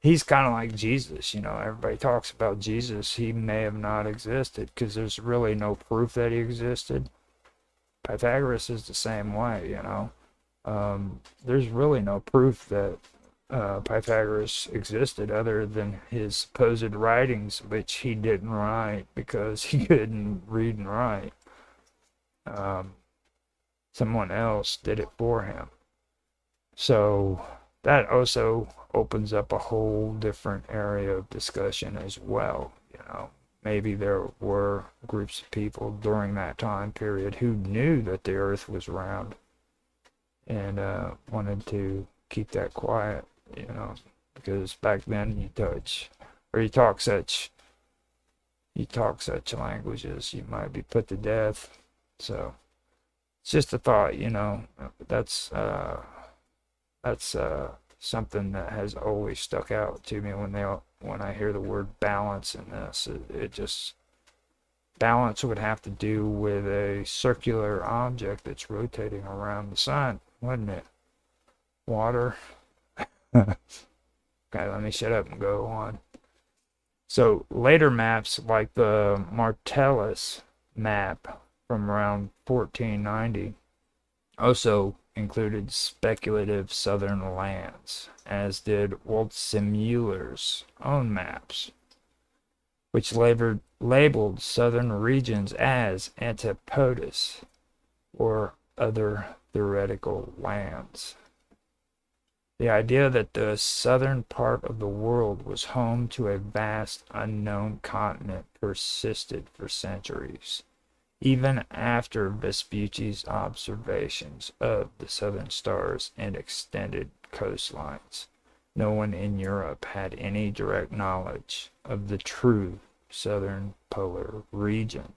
he's kind of like Jesus. Everybody talks about Jesus. He may have not existed because there's really no proof that he existed. Pythagoras is the same way. There's really no proof that Pythagoras existed other than his supposed writings, which he didn't write because he couldn't read and write. Someone else did it for him. So that also opens up a whole different area of discussion as well. Maybe there were groups of people during that time period who knew that the earth was round and wanted to keep that quiet, because back then you talk such languages, you might be put to death. So it's just a thought, that's something that has always stuck out to me when I hear the word balance in this. It just, balance would have to do with a circular object that's rotating around the sun, wouldn't it? Water. Okay, let me shut up and go on. So later maps like the Martellus map from around 1490 also included speculative southern lands, as did Waldseemüller's own maps, which labeled southern regions as antipodes or other theoretical lands. The idea that the southern part of the world was home to a vast unknown continent persisted for centuries, even after Vespucci's observations of the southern stars and extended coastlines. No one in Europe had any direct knowledge of the true southern polar region.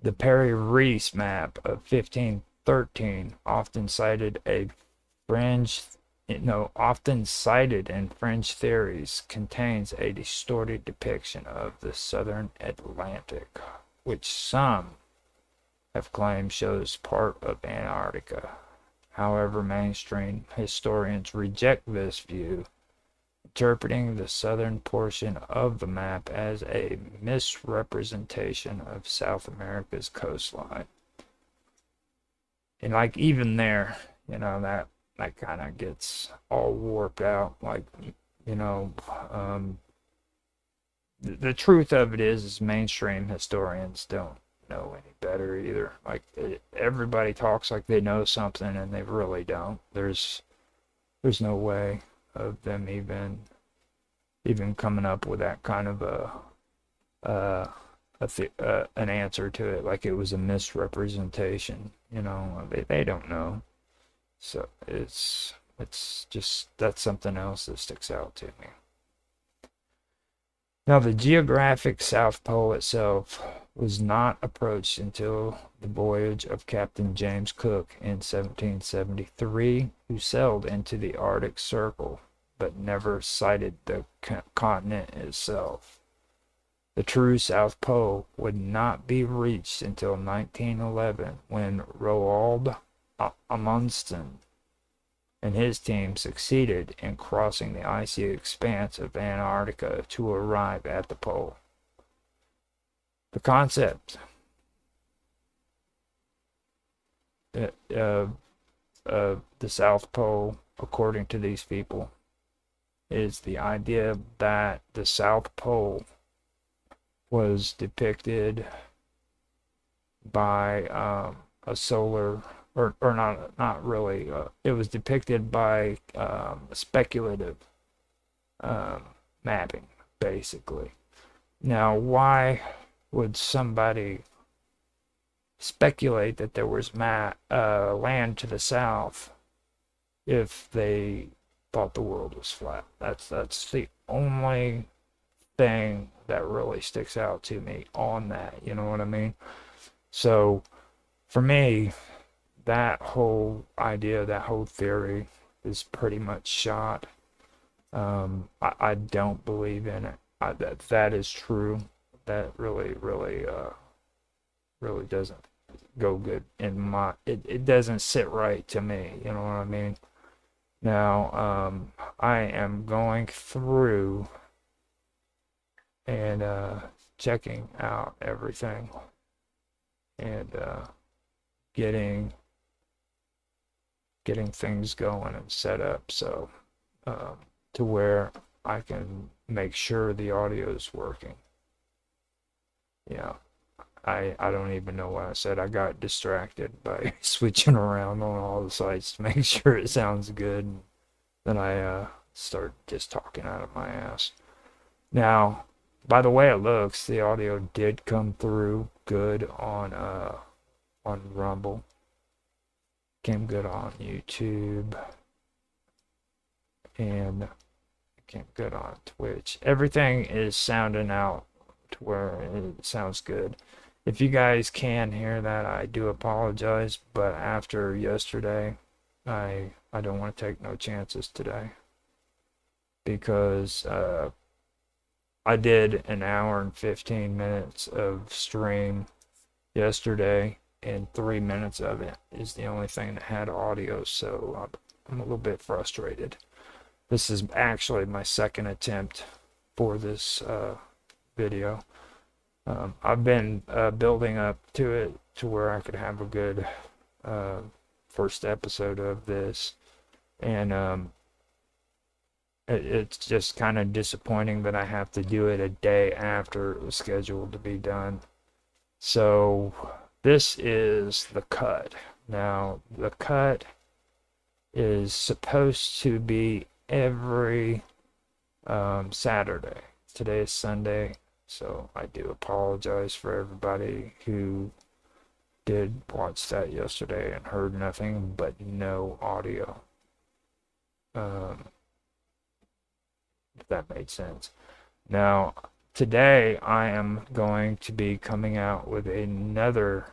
The Paris map of 1513, often cited in fringe theories, contains a distorted depiction of the southern Atlantic, which some have claimed shows part of Antarctica. However, mainstream historians reject this view, interpreting the southern portion of the map as a misrepresentation of South America's coastline. And even there, that kind of gets all warped out. The truth of it is mainstream historians don't know any better either. Everybody talks like they know something and they really don't. There's no way of them even coming up with that kind of an answer to it, like it was a misrepresentation. They don't know. So it's just, that's something else that sticks out to me. Now, the geographic South Pole itself was not approached until the voyage of Captain James Cook in 1773, who sailed into the Arctic Circle, but never sighted the continent itself. The true South Pole would not be reached until 1911, when Roald Amundsen and his team succeeded in crossing the icy expanse of Antarctica to arrive at the pole. The concept of the South Pole, according to these people, is the idea that the South Pole was depicted by a solar, or not really, it was depicted by speculative mapping, basically. Now, why would somebody speculate that there was land to the south if they thought the world was flat? That's the only thing that really sticks out to me on that, you know what I mean? So for me, that whole idea, that whole theory is pretty much shot. I don't believe in it. That is true. That really doesn't go good in my, it doesn't sit right to me, you know what I mean? Now, I am going through and checking out everything and getting things going and set up so to where I can make sure the audio is working. Yeah, I don't even know what I said. I got distracted by switching around on all the sites to make sure it sounds good. And then I start just talking out of my ass. Now, by the way it looks, the audio did come through good on Rumble. Came good on YouTube. And came good on Twitch. Everything is sounding out to where it sounds good. If you guys can hear that, I do apologize, but after yesterday, I don't want to take no chances today because I did an hour and 15 minutes of stream yesterday, and 3 minutes of it is the only thing that had audio, so I'm a little bit frustrated. This is actually my second attempt for this video. I've been building up to it to where I could have a good first episode of this, and it's just kind of disappointing that I have to do it a day after it was scheduled to be done. So this is the cut. Now, the cut is supposed to be every Saturday. Today is Sunday, so I do apologize for everybody who did watch that yesterday and heard nothing but no audio. If that made sense. Now, today I am going to be coming out with another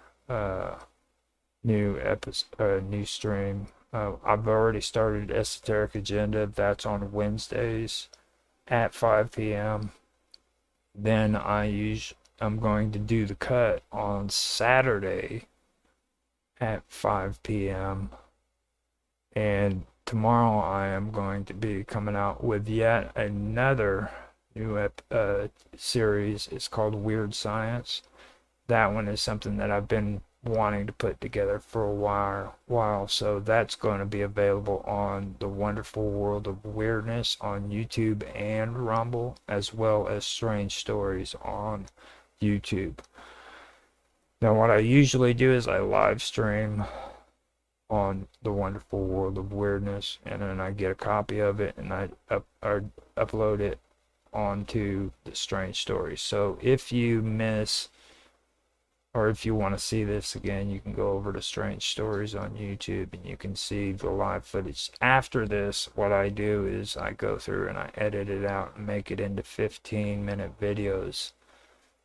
new episode, new stream. I've already started Esoteric Agenda. That's on Wednesdays at 5 p.m. Then I'm going to do the cut on Saturday at 5 p.m. And tomorrow I am going to be coming out with yet another new series. It's called Weird Science. That one is something that I've been wanting to put together for a while, so that's going to be available on The Wonderful World of Weirdness on YouTube and Rumble, as well as Strange Stories on YouTube. Now, what I usually do is I live stream on The Wonderful World of Weirdness, and then I get a copy of it and I upload it onto the Strange Stories. So if you miss, or if you want to see this again, you can go over to Strange Stories on YouTube and you can see the live footage. After this, what I do is I go through and I edit it out and make it into 15-minute videos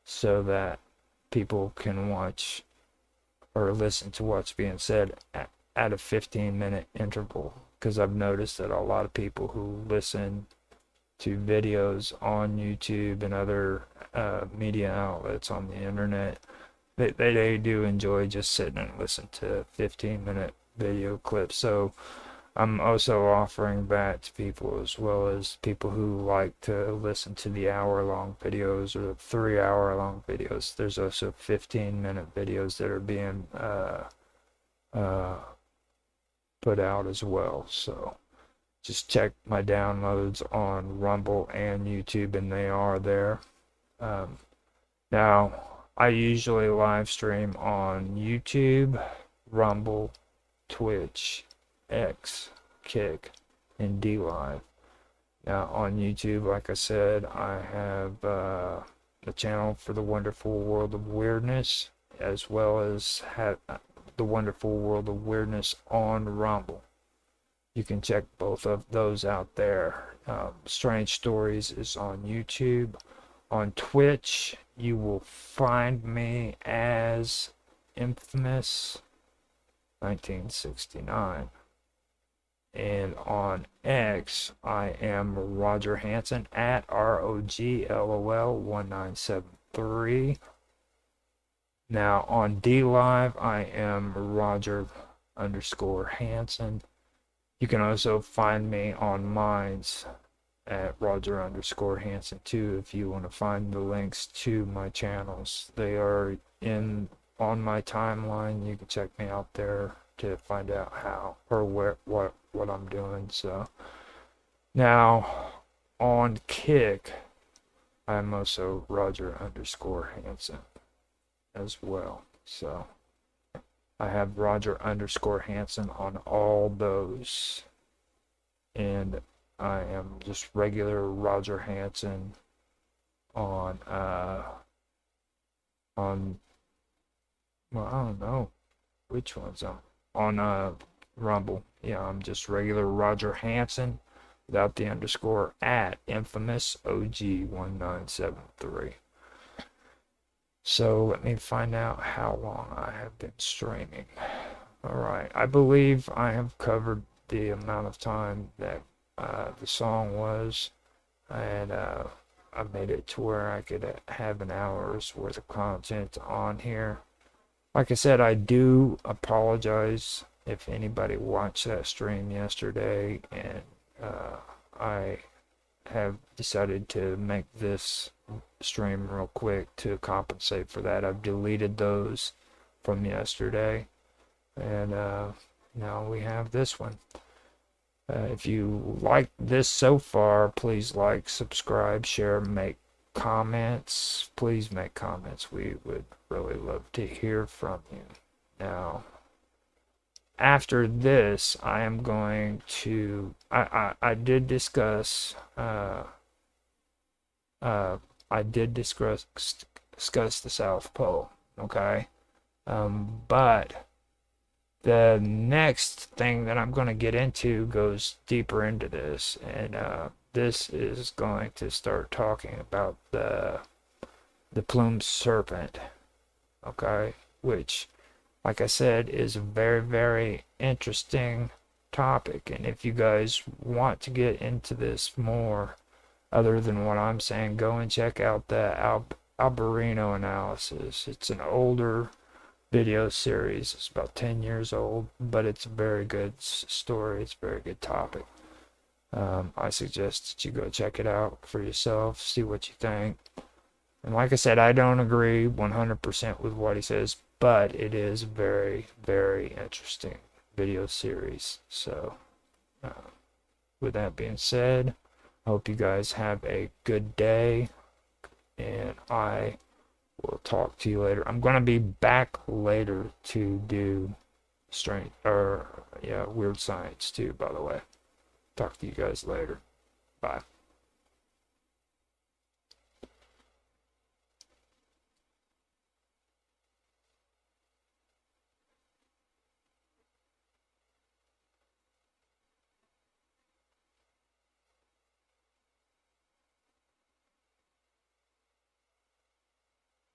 so that people can watch or listen to what's being said at a 15-minute interval. Because I've noticed that a lot of people who listen to videos on YouTube and other media outlets on the internet, they do enjoy just sitting and listen to 15-minute video clips. So I'm also offering that to people, as well as people who like to listen to the hour-long videos or the 3-hour-long videos. There's also 15-minute videos that are being put out as well. So just check my downloads on Rumble and YouTube, and they are there. Now, I usually live stream on YouTube, Rumble, Twitch, X, Kick, and DLive. Now, on YouTube, like I said, I have the channel for The Wonderful World of Weirdness, as well as The Wonderful World of Weirdness on Rumble. You can check both of those out there. Strange Stories is on YouTube. On Twitch, you will find me as Infamous 1969. And on X, I am Roger Hansen at ROGLOL 1973. Now on DLive, I am Roger _Hansen. You can also find me on mines at Roger_Hanson2 if you want to find the links to my channels. They are in on my timeline. You can check me out there to find out how or what I'm doing. So now on Kick, I'm also Roger_Hanson as well. So I have Roger_Hanson on all those, and I am just regular Roger Hanson on well, I don't know which ones on Rumble. Yeah, I'm just regular Roger Hanson without the underscore at infamous OG1973. So let me find out how long I have been streaming. Alright, I believe I have covered the amount of time that the song was, and I made it to where I could have an hour's worth of content on here. Like I said, I do apologize if anybody watched that stream yesterday, and I have decided to make this stream real quick to compensate for that. I've deleted those from yesterday, and now we have this one. If you like this so far, please like, subscribe, share, make comments. Please make comments. We would really love to hear from you. Now, after this, I am going to I did discuss discuss the South Pole, okay? But the next thing that I'm going to get into goes deeper into this, and this is going to start talking about the plumed serpent, okay? Which, like I said, is a very, very interesting topic, and if you guys want to get into this more, other than what I'm saying, go and check out the Alberino analysis. It's an older video series. It's about 10 years old, but it's a very good story. It's a very good topic. I suggest that you go check it out for yourself, see what you think. And like I said, I don't agree 100% with what he says, but it is a very, very interesting video series. So, with that being said, I hope you guys have a good day, and I will talk to you later. I'm going to be back later to do weird science too, by the way. Talk to you guys later. Bye.